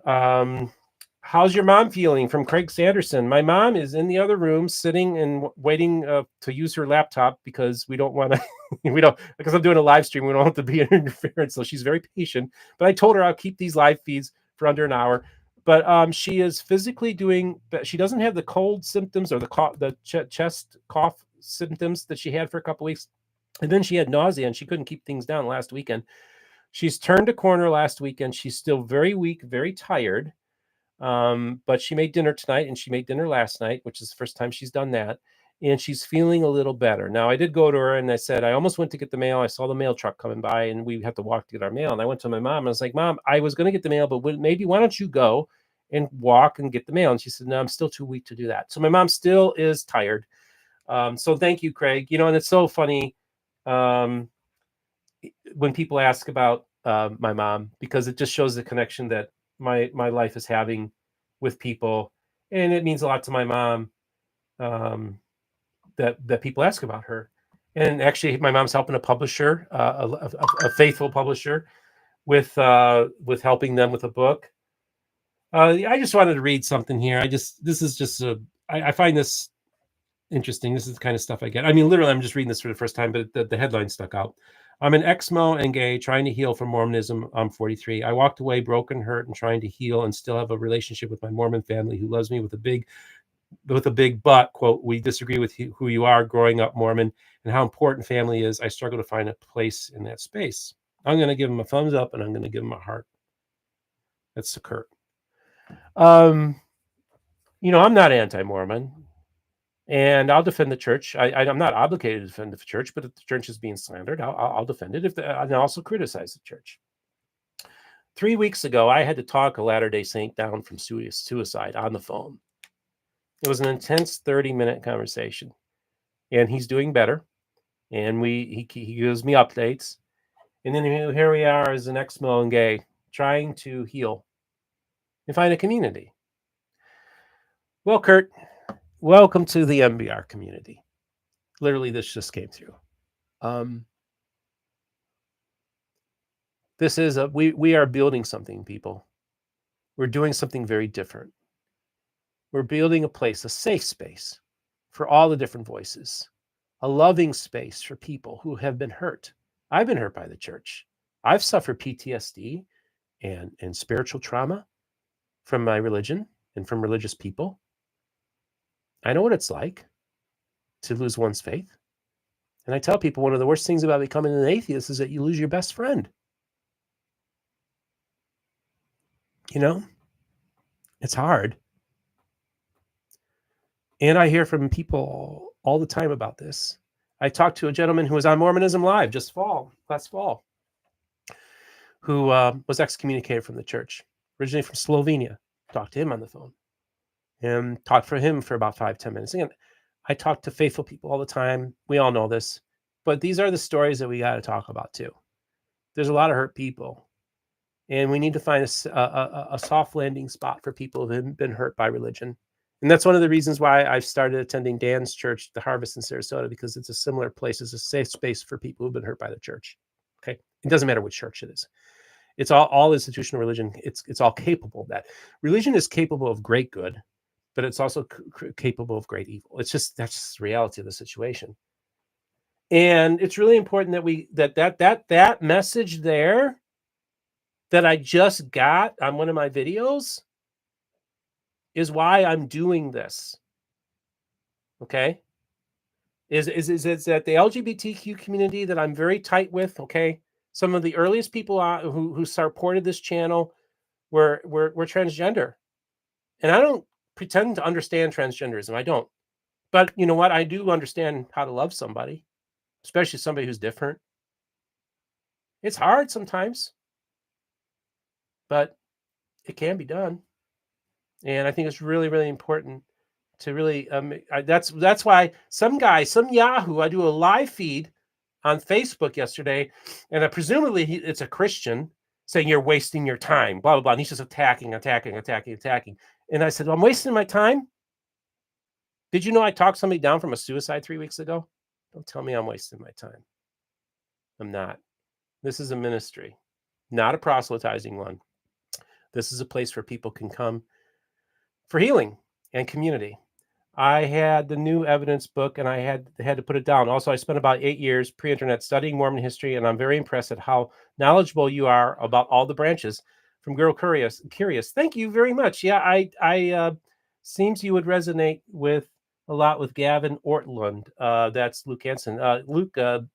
S1: How's your mom feeling? From Craig Sanderson. My mom is in the other room sitting and waiting to use her laptop because we don't want to, because I'm doing a live stream. We don't want to be interference. So she's very patient, but I told her I'll keep these live feeds for under an hour. But she is physically doing, she doesn't have the cold symptoms or the chest cough symptoms that she had for a couple weeks. And then she had nausea and she couldn't keep things down last weekend. She's turned a corner last weekend. She's still very weak, very tired. But she made dinner tonight and she made dinner last night, which is the first time she's done that. And she's feeling a little better. Now, I did go to her and I said, I almost went to get the mail. I saw the mail truck coming by and we had to walk to get our mail. And I went to my mom and I was like, Mom, I was going to get the mail, but maybe why don't you go and walk and get the mail? And she said, no, I'm still too weak to do that. So my mom still is tired. So thank you, Craig. And it's so funny when people ask about my mom, because it just shows the connection that my life is having with people, and it means a lot to my mom that people ask about her. And actually, my mom's helping a publisher, a faithful publisher, with helping them with a book. I just wanted to read something here. I find this interesting. This is the kind of stuff I get. I mean, literally, I'm just reading this for the first time, but the headline stuck out. I'm an ex-Mo and gay trying to heal from Mormonism. I'm 43. I walked away broken, hurt, and trying to heal and still have a relationship with my Mormon family who loves me with a big but, quote, we disagree with who you are growing up Mormon and how important family is. I struggle to find a place in that space. I'm going to give him a thumbs up and I'm going to give him a heart. That's the Kurt. I'm not anti-Mormon. And I'll defend the church. I'm not obligated to defend the church, but if the church is being slandered, I'll defend it. And also criticize the church. 3 weeks ago, I had to talk a Latter-day Saint down from suicide on the phone. It was an intense 30-minute conversation, and he's doing better. And he gives me updates. And then here we are as an ex-Mo and gay trying to heal and find a community. Well, Kurt, welcome to the MBR community. Literally, this just came through. This is we are building something, people. We're doing something very different. We're building a place, a safe space for all the different voices, a loving space for people who have been hurt. I've been hurt by the church. I've suffered PTSD and spiritual trauma from my religion and from religious people. I know what it's like to lose one's faith. And I tell people one of the worst things about becoming an atheist is that you lose your best friend. It's hard. And I hear from people all the time about this. I talked to a gentleman who was on Mormonism Live last fall, who was excommunicated from the church, originally from Slovenia. Talked to him on the phone and talked for him for about 5-10 minutes. Again, I talk to faithful people all the time. We all know this, but these are the stories that we got to talk about too. There's a lot of hurt people. And we need to find a soft landing spot for people who have been hurt by religion. And that's one of the reasons why I've started attending Dan's church, the Harvest in Sarasota, because it's a similar place. It's a safe space for people who've been hurt by the church. Okay. It doesn't matter which church it is. It's all institutional religion. It's all capable of that. Religion is capable of great good, but it's also capable of great evil. That's just the reality of the situation. And it's really important that that message there that I just got on one of my videos is why I'm doing this. Okay. Is that the LGBTQ community that I'm very tight with, okay? Some of the earliest people who supported this channel were transgender. And I don't pretend to understand transgenderism. I don't. But you know what? I do understand how to love somebody, especially somebody who's different. It's hard sometimes, but it can be done. And I think it's really, really important to really, that's why some guy, some Yahoo, I do a live feed on Facebook yesterday, and presumably it's a Christian saying you're wasting your time, blah, blah, blah. And he's just attacking. And I said, well, I'm wasting my time. Did you know I talked somebody down from a suicide 3 weeks ago? Don't tell me I'm wasting my time. I'm not. This is a ministry, not a proselytizing one. This is a place where people can come for healing and community. I had the New Evidence book, and I had to put it down. Also, I spent about 8 years pre-internet studying Mormon history, and I'm very impressed at how knowledgeable you are about all the branches. From Girl Curious. Thank you very much. Yeah, I seems you would resonate with a lot with Gavin Ortland. That's Luke Hansen. Luke, I'm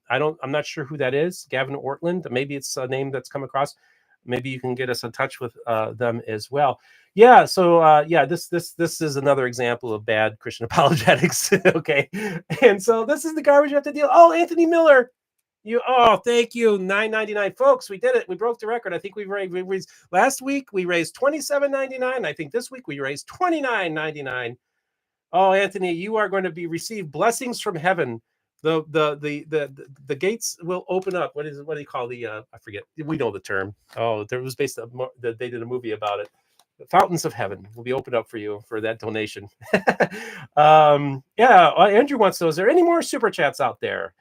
S1: not sure who that is. Gavin Ortland. Maybe it's a name that's come across. Maybe you can get us in touch with them as well. Yeah. So this is another example of bad Christian apologetics. Okay. And so this is the garbage you have to deal. Oh, Anthony Miller. Thank you. $9.99. Folks, we did it. We broke the record. I think we raised last week we raised $27.99. I think this week we raised $29.99. Oh, Anthony, you are going to receive blessings from heaven. The gates will open up. What do you call the I forget. We know the term. Oh, there was they did a movie about it. The fountains of heaven will be opened up for you for that donation. Andrew wants to know, is there any more super chats out there?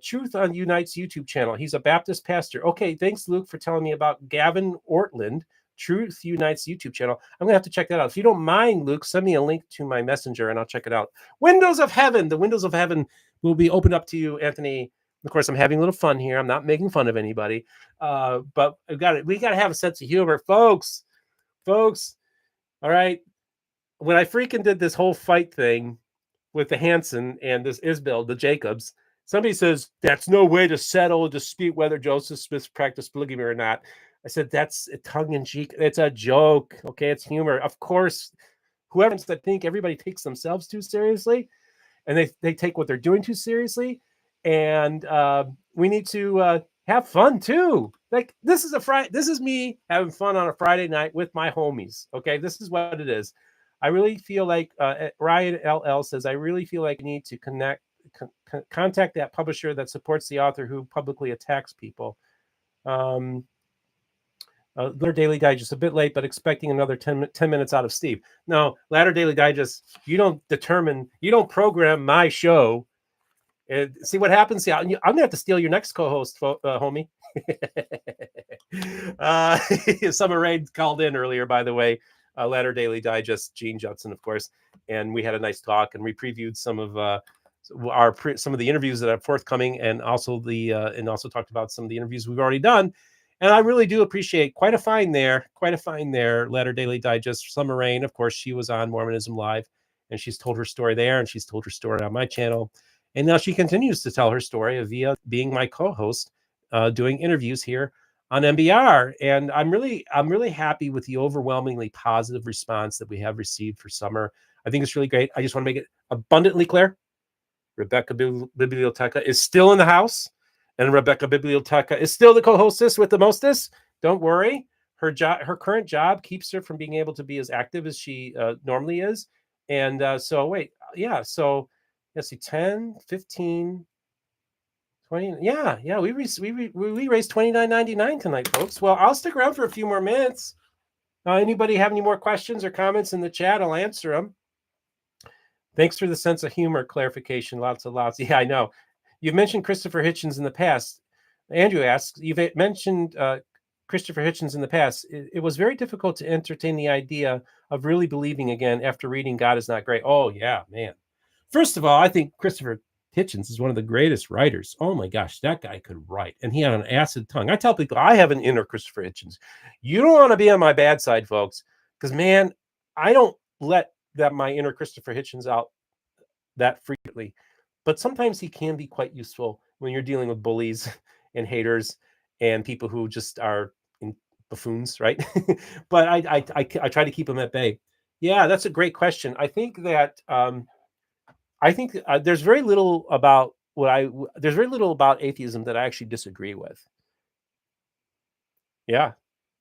S1: Truth on Unite's YouTube channel. He's a Baptist pastor. Okay, thanks, Luke, for telling me about Gavin Ortland. Truth Unites YouTube channel. I'm gonna have to check that out. If you don't mind, Luke, send me a link to my messenger and I'll check it out. Windows of Heaven. The windows of heaven will be opened up to you, Anthony. Of course, I'm having a little fun here. I'm not making fun of anybody, but we got to have a sense of humor, folks. All right. When I freaking did this whole fight thing with the Hanson and this Isbell, the Jacobs, somebody says that's no way to settle a dispute whether Joseph Smith practiced polygamy or not. I said, that's a tongue-in-cheek. It's a joke. Okay, it's humor. Of course, whoever I think everybody takes themselves too seriously, and they take what they're doing too seriously. And we need to have fun too. Like this is me having fun on a Friday night with my homies. Okay, this is what it is. I really feel like Ryan LL says, I really feel like I need to contact that publisher that supports the author who publicly attacks people. Latter Daily Digest, a bit late, but expecting another 10 minutes out of Steve. No, Latter Daily Digest, you don't program my show. See what happens? Yeah, I'm going to have to steal your next co-host, homie. Summer Rain called in earlier, by the way. Latter Daily Digest, Gene Judson, of course. And we had a nice talk, and we previewed some of some of the interviews that are forthcoming, and also talked about some of the interviews we've already done. And I really do appreciate quite a find there. Latter Daily Digest, Summer Rain. Of course, she was on Mormonism Live, and she's told her story there, and she's told her story on my channel. And now she continues to tell her story via being my co-host, doing interviews here on MBR. And I'm really happy with the overwhelmingly positive response that we have received for Summer. I think it's really great. I just want to make it abundantly clear. Rebecca Biblioteca is still in the house. And Rebecca Biblioteca is still the co-hostess with the mostest. Don't worry. Her current job keeps her from being able to be as active as she normally is. And so let's see, 10, 15, 20. Yeah. We raised $29.99 tonight, folks. Well, I'll stick around for a few more minutes. Anybody have any more questions or comments in the chat? I'll answer them. Thanks for the sense of humor clarification. Lots. Yeah, I know. You've mentioned Christopher Hitchens in the past. Andrew asks, you've mentioned Christopher Hitchens in the past. It was very difficult to entertain the idea of really believing again after reading God Is Not Great. Oh, yeah, man. First of all, I think Christopher Hitchens is one of the greatest writers. Oh my gosh, that guy could write. And he had an acid tongue. I tell people I have an inner Christopher Hitchens. You don't want to be on my bad side, folks, because man, I don't let my inner Christopher Hitchens out that frequently. But sometimes he can be quite useful when you're dealing with bullies and haters and people who just are buffoons, right? But I try to keep them at bay. Yeah, that's a great question. I think that there's very little about atheism that I actually disagree with. Yeah,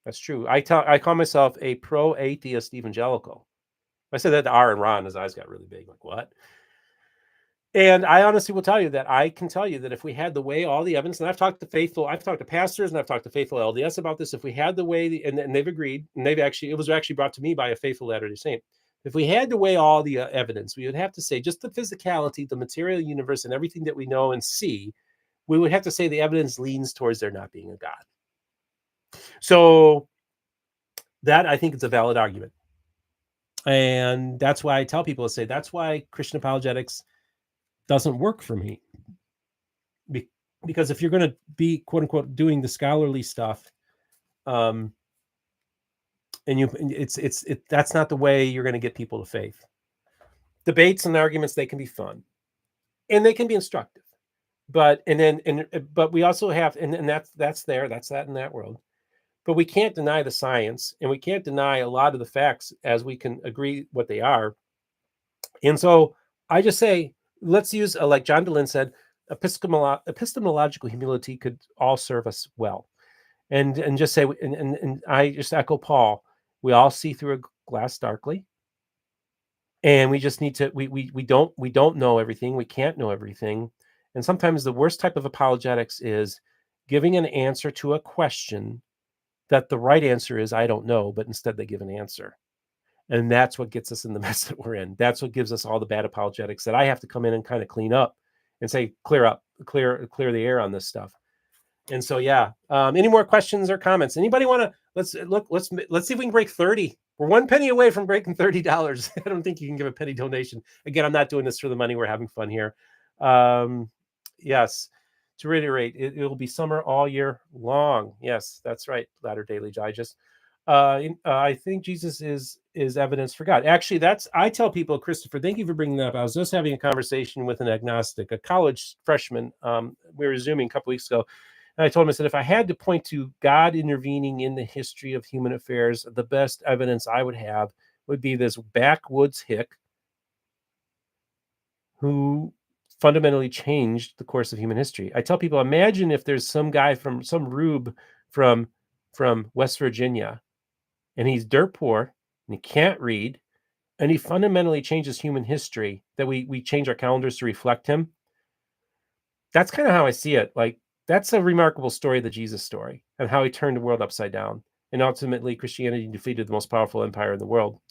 S1: that's true. I call myself a pro-atheist evangelical. I said that to R and Ron, his eyes got really big. Like, what? And I honestly will tell you that I can tell you that if we had the way all the evidence, and I've talked to pastors and I've talked to faithful LDS about this, if we had the way, and they've agreed, and it was actually brought to me by a faithful Latter-day Saint. If we had to weigh all the evidence, we would have to say just the physicality, the material universe, and everything that we know and see, we would have to say the evidence leans towards there not being a God. So that, I think, it's a valid argument. And that's why I tell people to say, that's why Christian apologetics doesn't work for me. Because if you're going to be, quote unquote, doing the scholarly stuff, that's not the way you're going to get people to faith. Debates and arguments, they can be fun and they can be instructive, but we also have, and that's that in that world, but we can't deny the science and we can't deny a lot of the facts as we can agree what they are. And so I just say, let's use, like John Dehlin said, epistemological humility could all serve us well. And just say, and I just echo Paul, we all see through a glass darkly. And we just need to, we don't know everything. We can't know everything. And sometimes the worst type of apologetics is giving an answer to a question that the right answer is, I don't know, but instead they give an answer. And that's what gets us in the mess that we're in. That's what gives us all the bad apologetics that I have to come in and kind of clean up and say, clear the air on this stuff. And so, yeah. Any more questions or comments? Anybody want to, let's see if we can break 30. We're one penny away from breaking $30. I don't think you can give a penny donation. Again, I'm not doing this for the money. We're having fun here. Yes. To reiterate, it will be summer all year long. Yes, that's right. Latter Daily Digest. I think Jesus is evidence for God. Actually, I tell people, Christopher, thank you for bringing that up. I was just having a conversation with an agnostic, a college freshman. We were Zooming a couple weeks ago. And I told him, I said, if I had to point to God intervening in the history of human affairs, the best evidence I would have would be this backwoods hick who fundamentally changed the course of human history. I tell people, imagine if there's some guy from some rube from West Virginia, and he's dirt poor and he can't read, and he fundamentally changes human history, that we change our calendars to reflect him. That's kind of how I see it. Like, that's a remarkable story, the Jesus story, and how he turned the world upside down. And ultimately, Christianity defeated the most powerful empire in the world.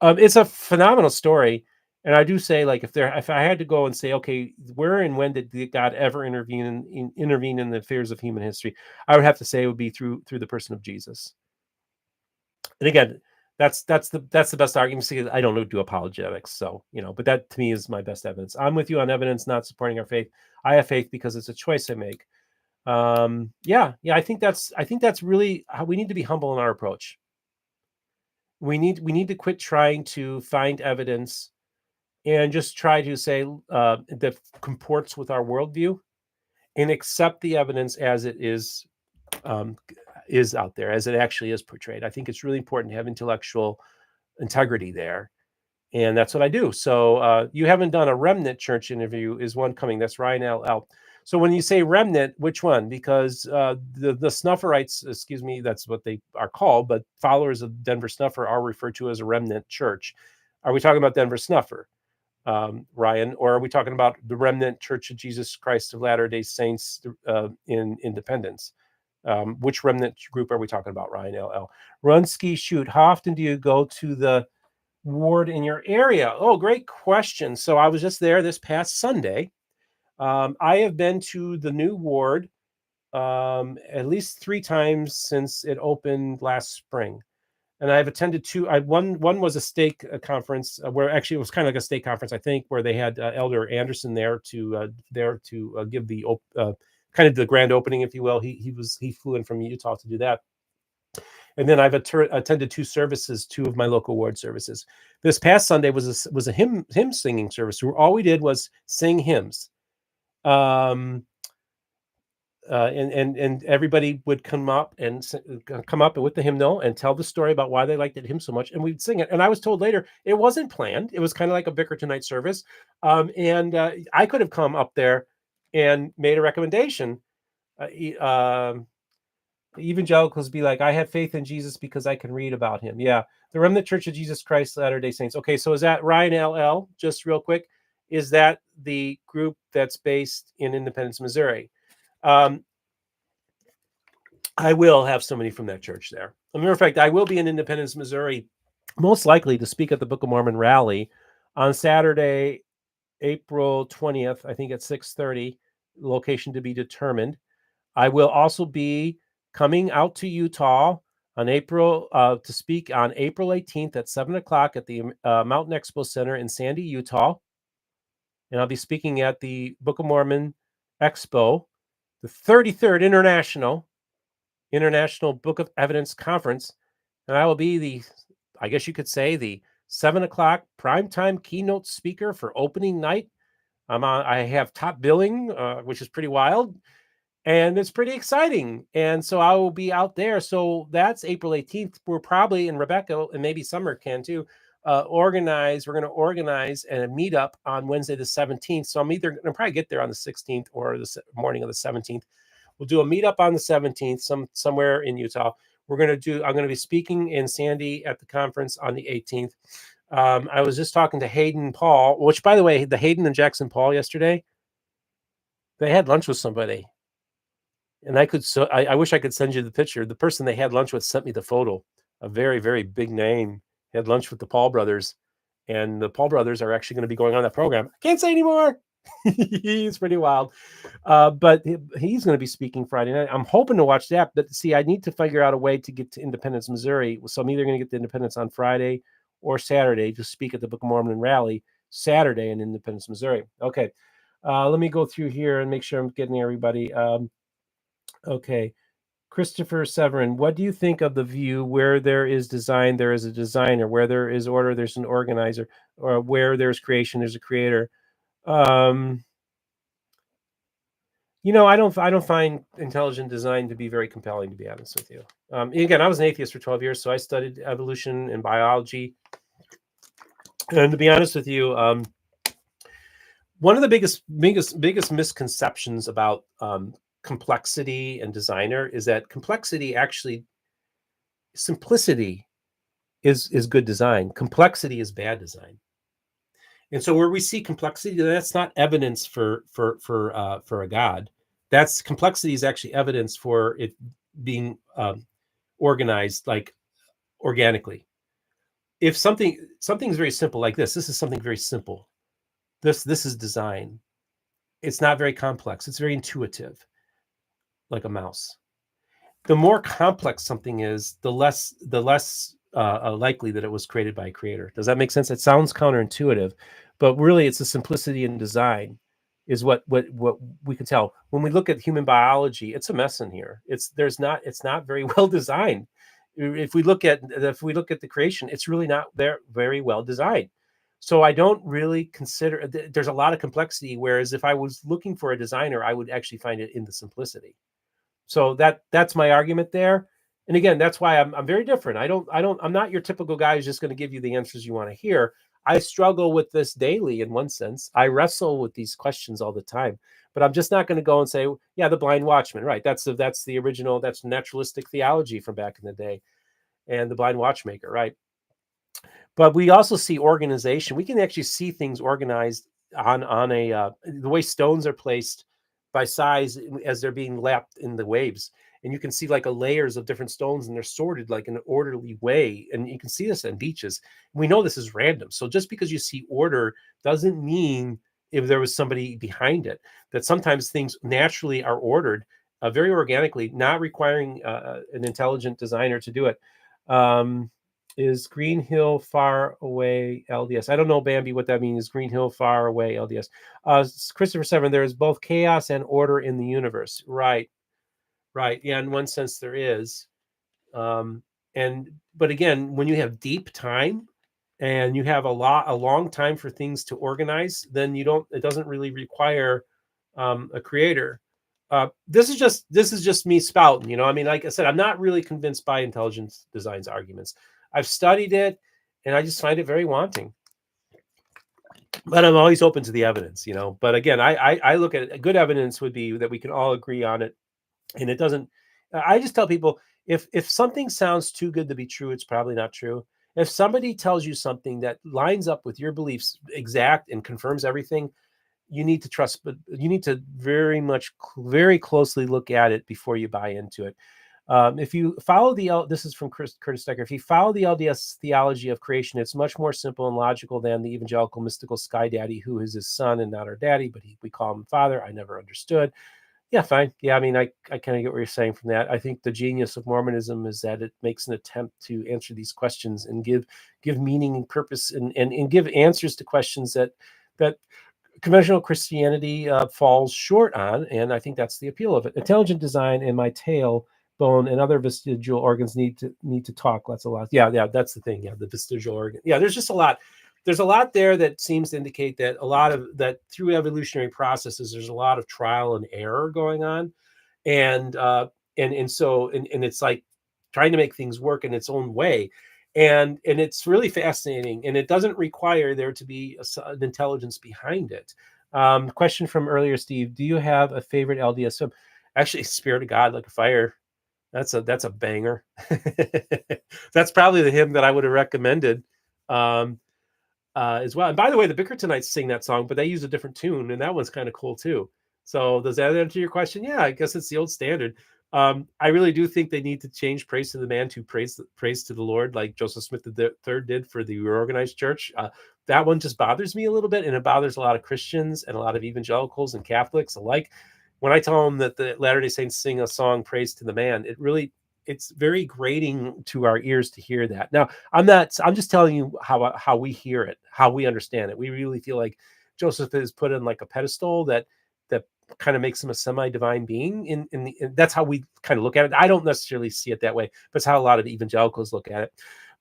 S1: It's a phenomenal story. And I do say, like, if I had to go and say, okay, where and when did God ever intervene in the affairs of human history? I would have to say it would be through the person of Jesus. And again, that's the best argument. See, I don't do apologetics, so but that to me is my best evidence. I'm with you on evidence not supporting our faith. I have faith because it's a choice I make. Yeah, I think that's really how we need to be humble in our approach. We need to quit trying to find evidence and just try to say that comports with our worldview, and accept the evidence as it is out there, as it actually is portrayed. I think it's really important to have intellectual integrity there. And that's what I do. So you haven't done a remnant church interview, is one coming. That's Ryan L. So when you say remnant, which one? Because the Snufferites, excuse me, that's what they are called, but followers of Denver Snuffer are referred to as a remnant church. Are we talking about Denver Snuffer? Ryan, or are we talking about the Remnant Church of Jesus Christ of Latter-day Saints in Independence? Which remnant group are we talking about, Ryan LL? Run, ski, shoot. How often do you go to the ward in your area? Oh, great question. So I was just there this past Sunday. I have been to the new ward at least 3 times since it opened last spring. And I've attended 2. One was a stake conference where actually it was kind of like a stake conference, I think, where they had Elder Anderson there to give the kind of the grand opening, if you will. He flew in from Utah to do that. And then I've attended 2 services, 2 of my local ward services. This past Sunday was a hymn singing service where all we did was sing hymns. And everybody would come up with the hymnal and tell the story about why they liked that hymn so much, and we'd sing it. And I was told later it wasn't planned; it was kind of like a Vicar Tonight service. And I could have come up there and made a recommendation. Evangelicals be like, I have faith in Jesus because I can read about him. Yeah, the Remnant Church of Jesus Christ Latter-day Saints. Okay, so is that Ryan LL? Just real quick, is that the group that's based in Independence, Missouri? I will have somebody from that church there. As a matter of fact, I will be in Independence, Missouri, most likely to speak at the Book of Mormon rally on Saturday, April 20th, I think at 6:30, location to be determined. I will also be coming out to Utah on to speak on April 18th at 7 o'clock at the Mountain Expo Center in Sandy, Utah. And I'll be speaking at the Book of Mormon Expo, the 33rd International Book of Evidence Conference. And I will be I guess you could say, the 7 o'clock primetime keynote speaker for opening night. I have top billing, which is pretty wild. And it's pretty exciting. And so I will be out there. So that's April 18th. We're probably, and Rebecca and maybe Summer can too, we're going to organize a meetup on Wednesday the 17th. So I'm either going to probably get there on the 16th or the morning of the 17th. We'll do a meetup on the 17th, somewhere in Utah. I'm going to be speaking in Sandy at the conference on the 18th. I was just talking to Hayden Paul, which, by the way, the Hayden and Jackson Paul yesterday, they had lunch with somebody. And I wish I could send you the picture. The person they had lunch with sent me the photo. A very, very big name. He had lunch with the Paul brothers. And the Paul brothers are actually going to be going on that program. I can't say anymore. He's pretty wild. But he's going to be speaking Friday night. I'm hoping to watch that. But see, I need to figure out a way to get to Independence, Missouri. So I'm either going to get to Independence on Friday or Saturday to speak at the Book of Mormon rally Saturday in Independence, Missouri. Okay. Let me go through here and make sure I'm getting everybody. Okay. Christopher Severin, what do you think of the view where there is design, there is a designer, where there is order, there's an organizer, or where there's creation, there's a creator? I don't find intelligent design to be very compelling, to be honest with you. Again, I was an atheist for 12 years, so I studied evolution and biology. And to be honest with you, one of the biggest misconceptions about complexity and designer is that simplicity is good design. Complexity is bad design. And so where we see complexity, that's not evidence for a God. That's complexity is actually evidence for it being organized, like organically. If something's very simple, like this is something very simple. This is design. It's not very complex. It's very intuitive, like a mouse. The more complex something is, the less likely that it was created by a creator. Does that make sense? It sounds counterintuitive, but really it's the simplicity in design is what we can tell. When we look at human biology, it's a mess in here. It's not very well designed. If we look at the creation, it's really not very well designed. So I don't really consider there's a lot of complexity. Whereas if I was looking for a designer, I would actually find it in the simplicity. So that's my argument there. And again, that's why I'm very different. I'm not your typical guy who's just going to give you the answers you want to hear. I struggle with this daily in one sense. I wrestle with these questions all the time, but I'm just not going to go and say, yeah, the blind watchman, right? That's the original, that's naturalistic theology from back in the day, and the blind watchmaker, right? But we also see organization. We can actually see things organized on the way stones are placed by size as they're being lapped in the waves. And you can see like a layers of different stones, and they're sorted like in an orderly way. And you can see this on beaches. We know this is random. So just because you see order doesn't mean if there was somebody behind it. That sometimes things naturally are ordered very organically, not requiring an intelligent designer to do it. Is Green Hill far away LDS? I don't know, Bambi, what that means. Is Green Hill far away LDS? Christopher 7, there is both chaos and order in the universe. Right. Yeah, in one sense there is. But again, when you have deep time and you have a long time for things to organize, then it doesn't really require a creator. This is just me spouting, I mean, like I said, I'm not really convinced by intelligence design's arguments. I've studied it and I just find it very wanting, but I'm always open to the evidence, but again, I look at it, good evidence would be that we can all agree on it. And it doesn't, I just tell people, if something sounds too good to be true, it's probably not true. If somebody tells you something that lines up with your beliefs exact and confirms everything, you need to trust, but you need to very closely look at it before you buy into it. If you follow this is from Curtis Decker. If you follow the LDS theology of creation, it's much more simple and logical than the evangelical mystical sky daddy, who is his son and not our daddy, but we call him father. I never understood. Yeah, fine. Yeah, I mean, I kind of get what you're saying from that. I think the genius of Mormonism is that it makes an attempt to answer these questions and give meaning and purpose and give answers to questions that conventional Christianity falls short on. And I think that's the appeal of it. Intelligent design and my tail bone and other vestigial organs need to talk. That's a lot. Yeah, that's the thing. Yeah, the vestigial organ. Yeah, there's just a lot. There's a lot there that seems to indicate that through evolutionary processes, there's a lot of trial and error going on. And so it's like trying to make things work in its own way. And it's really fascinating. And it doesn't require there to be an intelligence behind it. Question from earlier, Steve, do you have a favorite LDS film? Actually, Spirit of God, Like a Fire. That's a banger. That's probably the hymn that I would have recommended. As well. And by the way, the Bickertonites sing that song, but they use a different tune, and that one's kind of cool too. So does that answer your question? Yeah, I guess it's the old standard. I really do think they need to change praise to the man to praise to the Lord, like Joseph Smith III did for the reorganized church. That one just bothers me a little bit, and it bothers a lot of Christians and a lot of evangelicals and Catholics alike. When I tell them that the Latter-day Saints sing a song, Praise to the Man, it's very grating to our ears to hear that. Now, I'm just telling you how we hear it, how we understand it. We really feel like Joseph is put in like a pedestal that kind of makes him a semi-divine being. And that's how we kind of look at it. I don't necessarily see it that way, but it's how a lot of evangelicals look at it.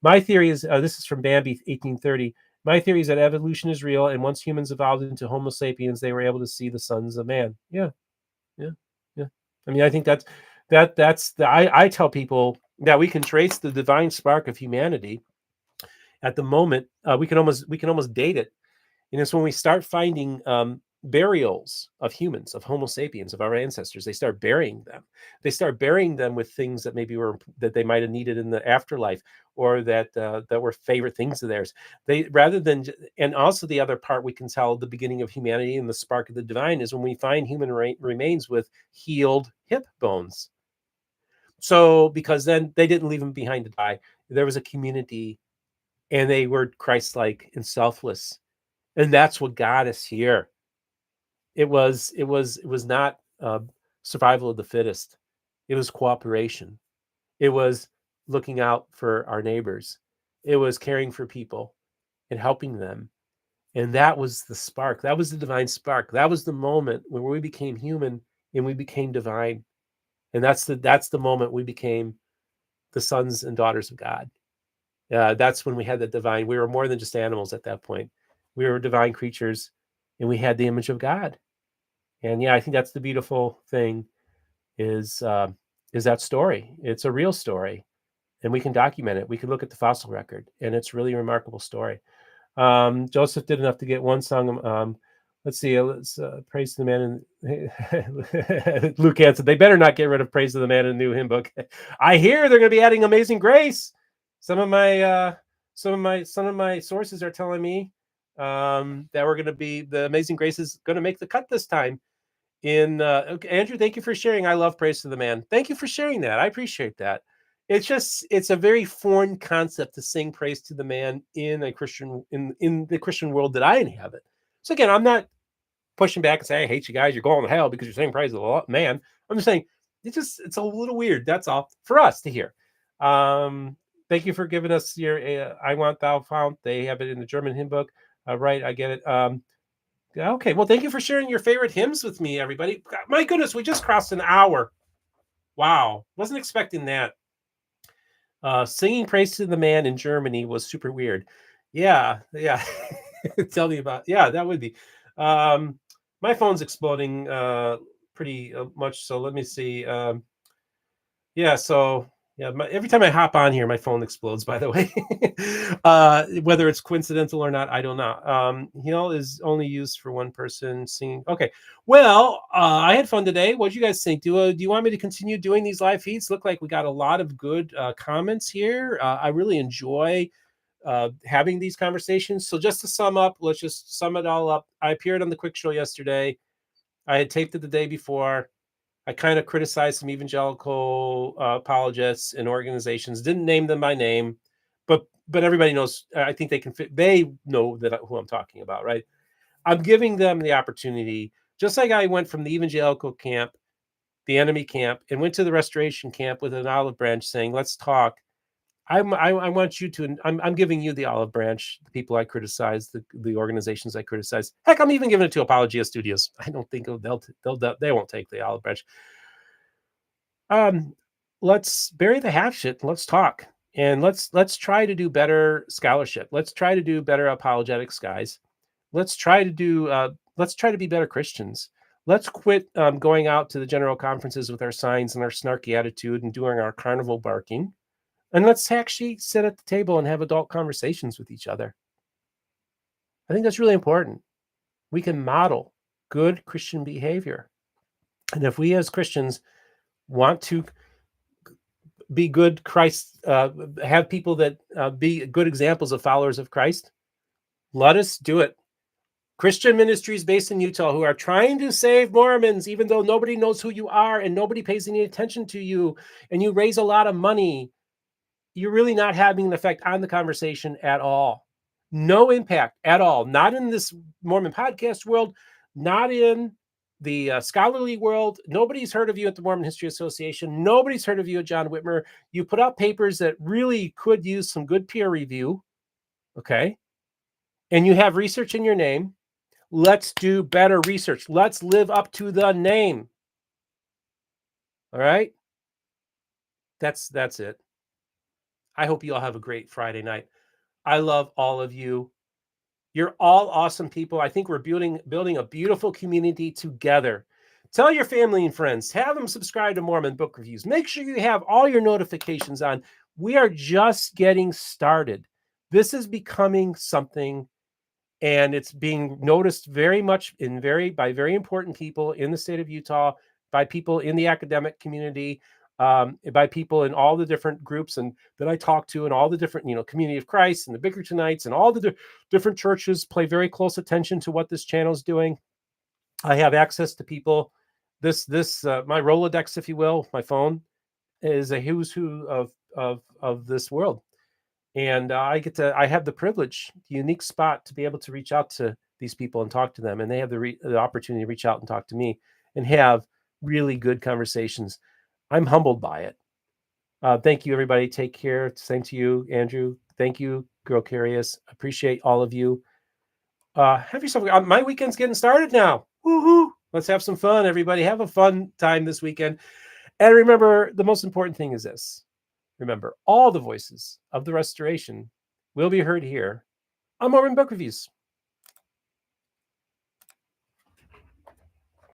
S1: My theory is, this is from Bambi 1830. My theory is that evolution is real, and once humans evolved into Homo sapiens, they were able to see the sons of man. Yeah. I mean, I think I tell people that we can trace the divine spark of humanity at the moment. We can almost date it. And it's when we start finding burials of humans, of Homo sapiens, of our ancestors. They start burying them. They start burying them with things that maybe that they might have needed in the afterlife, or that were favorite things of theirs. And also the other part we can tell the beginning of humanity and the spark of the divine is when we find human remains with healed hip bones. So because then they didn't leave them behind to die. There was a community, and they were Christ-like and selfless. And that's what got us here. It was not survival of the fittest. It was cooperation. It was looking out for our neighbors. It was caring for people and helping them. And that was the spark. That was the divine spark. That was the moment where we became human and we became divine. And that's the moment we became the sons and daughters of God. That's when we had the divine. We were more than just animals at that point. We were divine creatures, and we had the image of God. And yeah, I think that's the beautiful thing is that story. It's a real story, and we can document it. We can look at the fossil record, and it's really a remarkable story. Joseph did enough to get one song. Let's see. Let's praise to the man. And Luke answered, they better not get rid of praise to the man in the new hymn book. I hear they're going to be adding Amazing Grace. Some of my some of my sources are telling me that we're going to be the Amazing Grace is going to make the cut this time. Okay, Andrew, thank you for sharing. I love Praise to the Man. Thank you for sharing that. I appreciate that. It's a very foreign concept to sing praise to the man in a Christian in the Christian world that I inhabit. So again, I'm not pushing back and saying I hate you guys, you're going to hell because you're saying praise to the man. I'm just saying it's a little weird. That's all for us to hear. Thank you for giving us your I Want Thou Fount. They have it in the German hymn book. Right, I get it. Okay, well, thank you for sharing your favorite hymns with me, everybody. God, my goodness, we just crossed an hour. Wow, wasn't expecting that. Singing praise to the man in Germany was super weird. Yeah. Tell me about. Yeah, that would be. My phone's exploding pretty much. So let me see. Yeah, so yeah, every time I hop on here, my phone explodes, by the way. Whether it's coincidental or not, I don't know. Heal is only used for one person singing. Okay. Well, I had fun today. What do you guys think? Do you want me to continue doing these live feeds? Look like we got a lot of good comments here. I really enjoy having these conversations. So just to sum up, let's just sum it all up. I appeared on the Quick Show yesterday. I had taped it the day before. I kind of criticized some evangelical apologists and organizations. Didn't name them by name, but everybody knows. I think they can fit. They know who I'm talking about, right? I'm giving them the opportunity, just like I went from the evangelical camp, the enemy camp, and went to the restoration camp with an olive branch, saying, "Let's talk." I want you to. I'm giving you the olive branch. The people I criticize, the organizations I criticize. Heck, I'm even giving it to Apologia Studios. I don't think they won't take the olive branch. Let's bury the hatchet. Let's talk, and let's try to do better scholarship. Let's try to do better apologetics, guys. Let's try to do. Let's try to be better Christians. Let's quit going out to the general conferences with our signs and our snarky attitude and doing our carnival barking. And let's actually sit at the table and have adult conversations with each other. I think that's really important. We can model good Christian behavior. And if we as Christians want to be good have people that be good examples of followers of Christ, let us do it. Christian ministries based in Utah who are trying to save Mormons, even though nobody knows who you are and nobody pays any attention to you, and you raise a lot of money, you're really not having an effect on the conversation at all. No impact at all. Not in this Mormon podcast world, not in the scholarly world. Nobody's heard of you at the Mormon History Association. Nobody's heard of you at John Whitmer. You put out papers that really could use some good peer review. Okay. And you have research in your name. Let's do better research. Let's live up to the name. All right. That's it. I hope you all have a great Friday night. I love all of you. You're all awesome people. I think we're building a beautiful community together. Tell your family and friends. Have them subscribe to Mormon Book Reviews. Make sure you have all your notifications on. We are just getting started. This is becoming something, and it's being noticed very much by very important people in the state of Utah, by people in the academic community, by people in all the different groups and that I talk to, and all the different, Community of Christ and the Bickertonites and all the different churches pay very close attention to what this channel is doing. I have access to people. My Rolodex, if you will, my phone is a who's who of this world. And I have the privilege, the unique spot to be able to reach out to these people and talk to them. And they have the opportunity to reach out and talk to me and have really good conversations. I'm humbled by it. Thank you, everybody. Take care. Same to you, Andrew. Thank you, Girl Curious. Appreciate all of you. Have yourself. My weekend's getting started now. Woohoo! Let's have some fun, everybody. Have a fun time this weekend. And remember, the most important thing is this. Remember, all the voices of the restoration will be heard here on Mormon Book Reviews.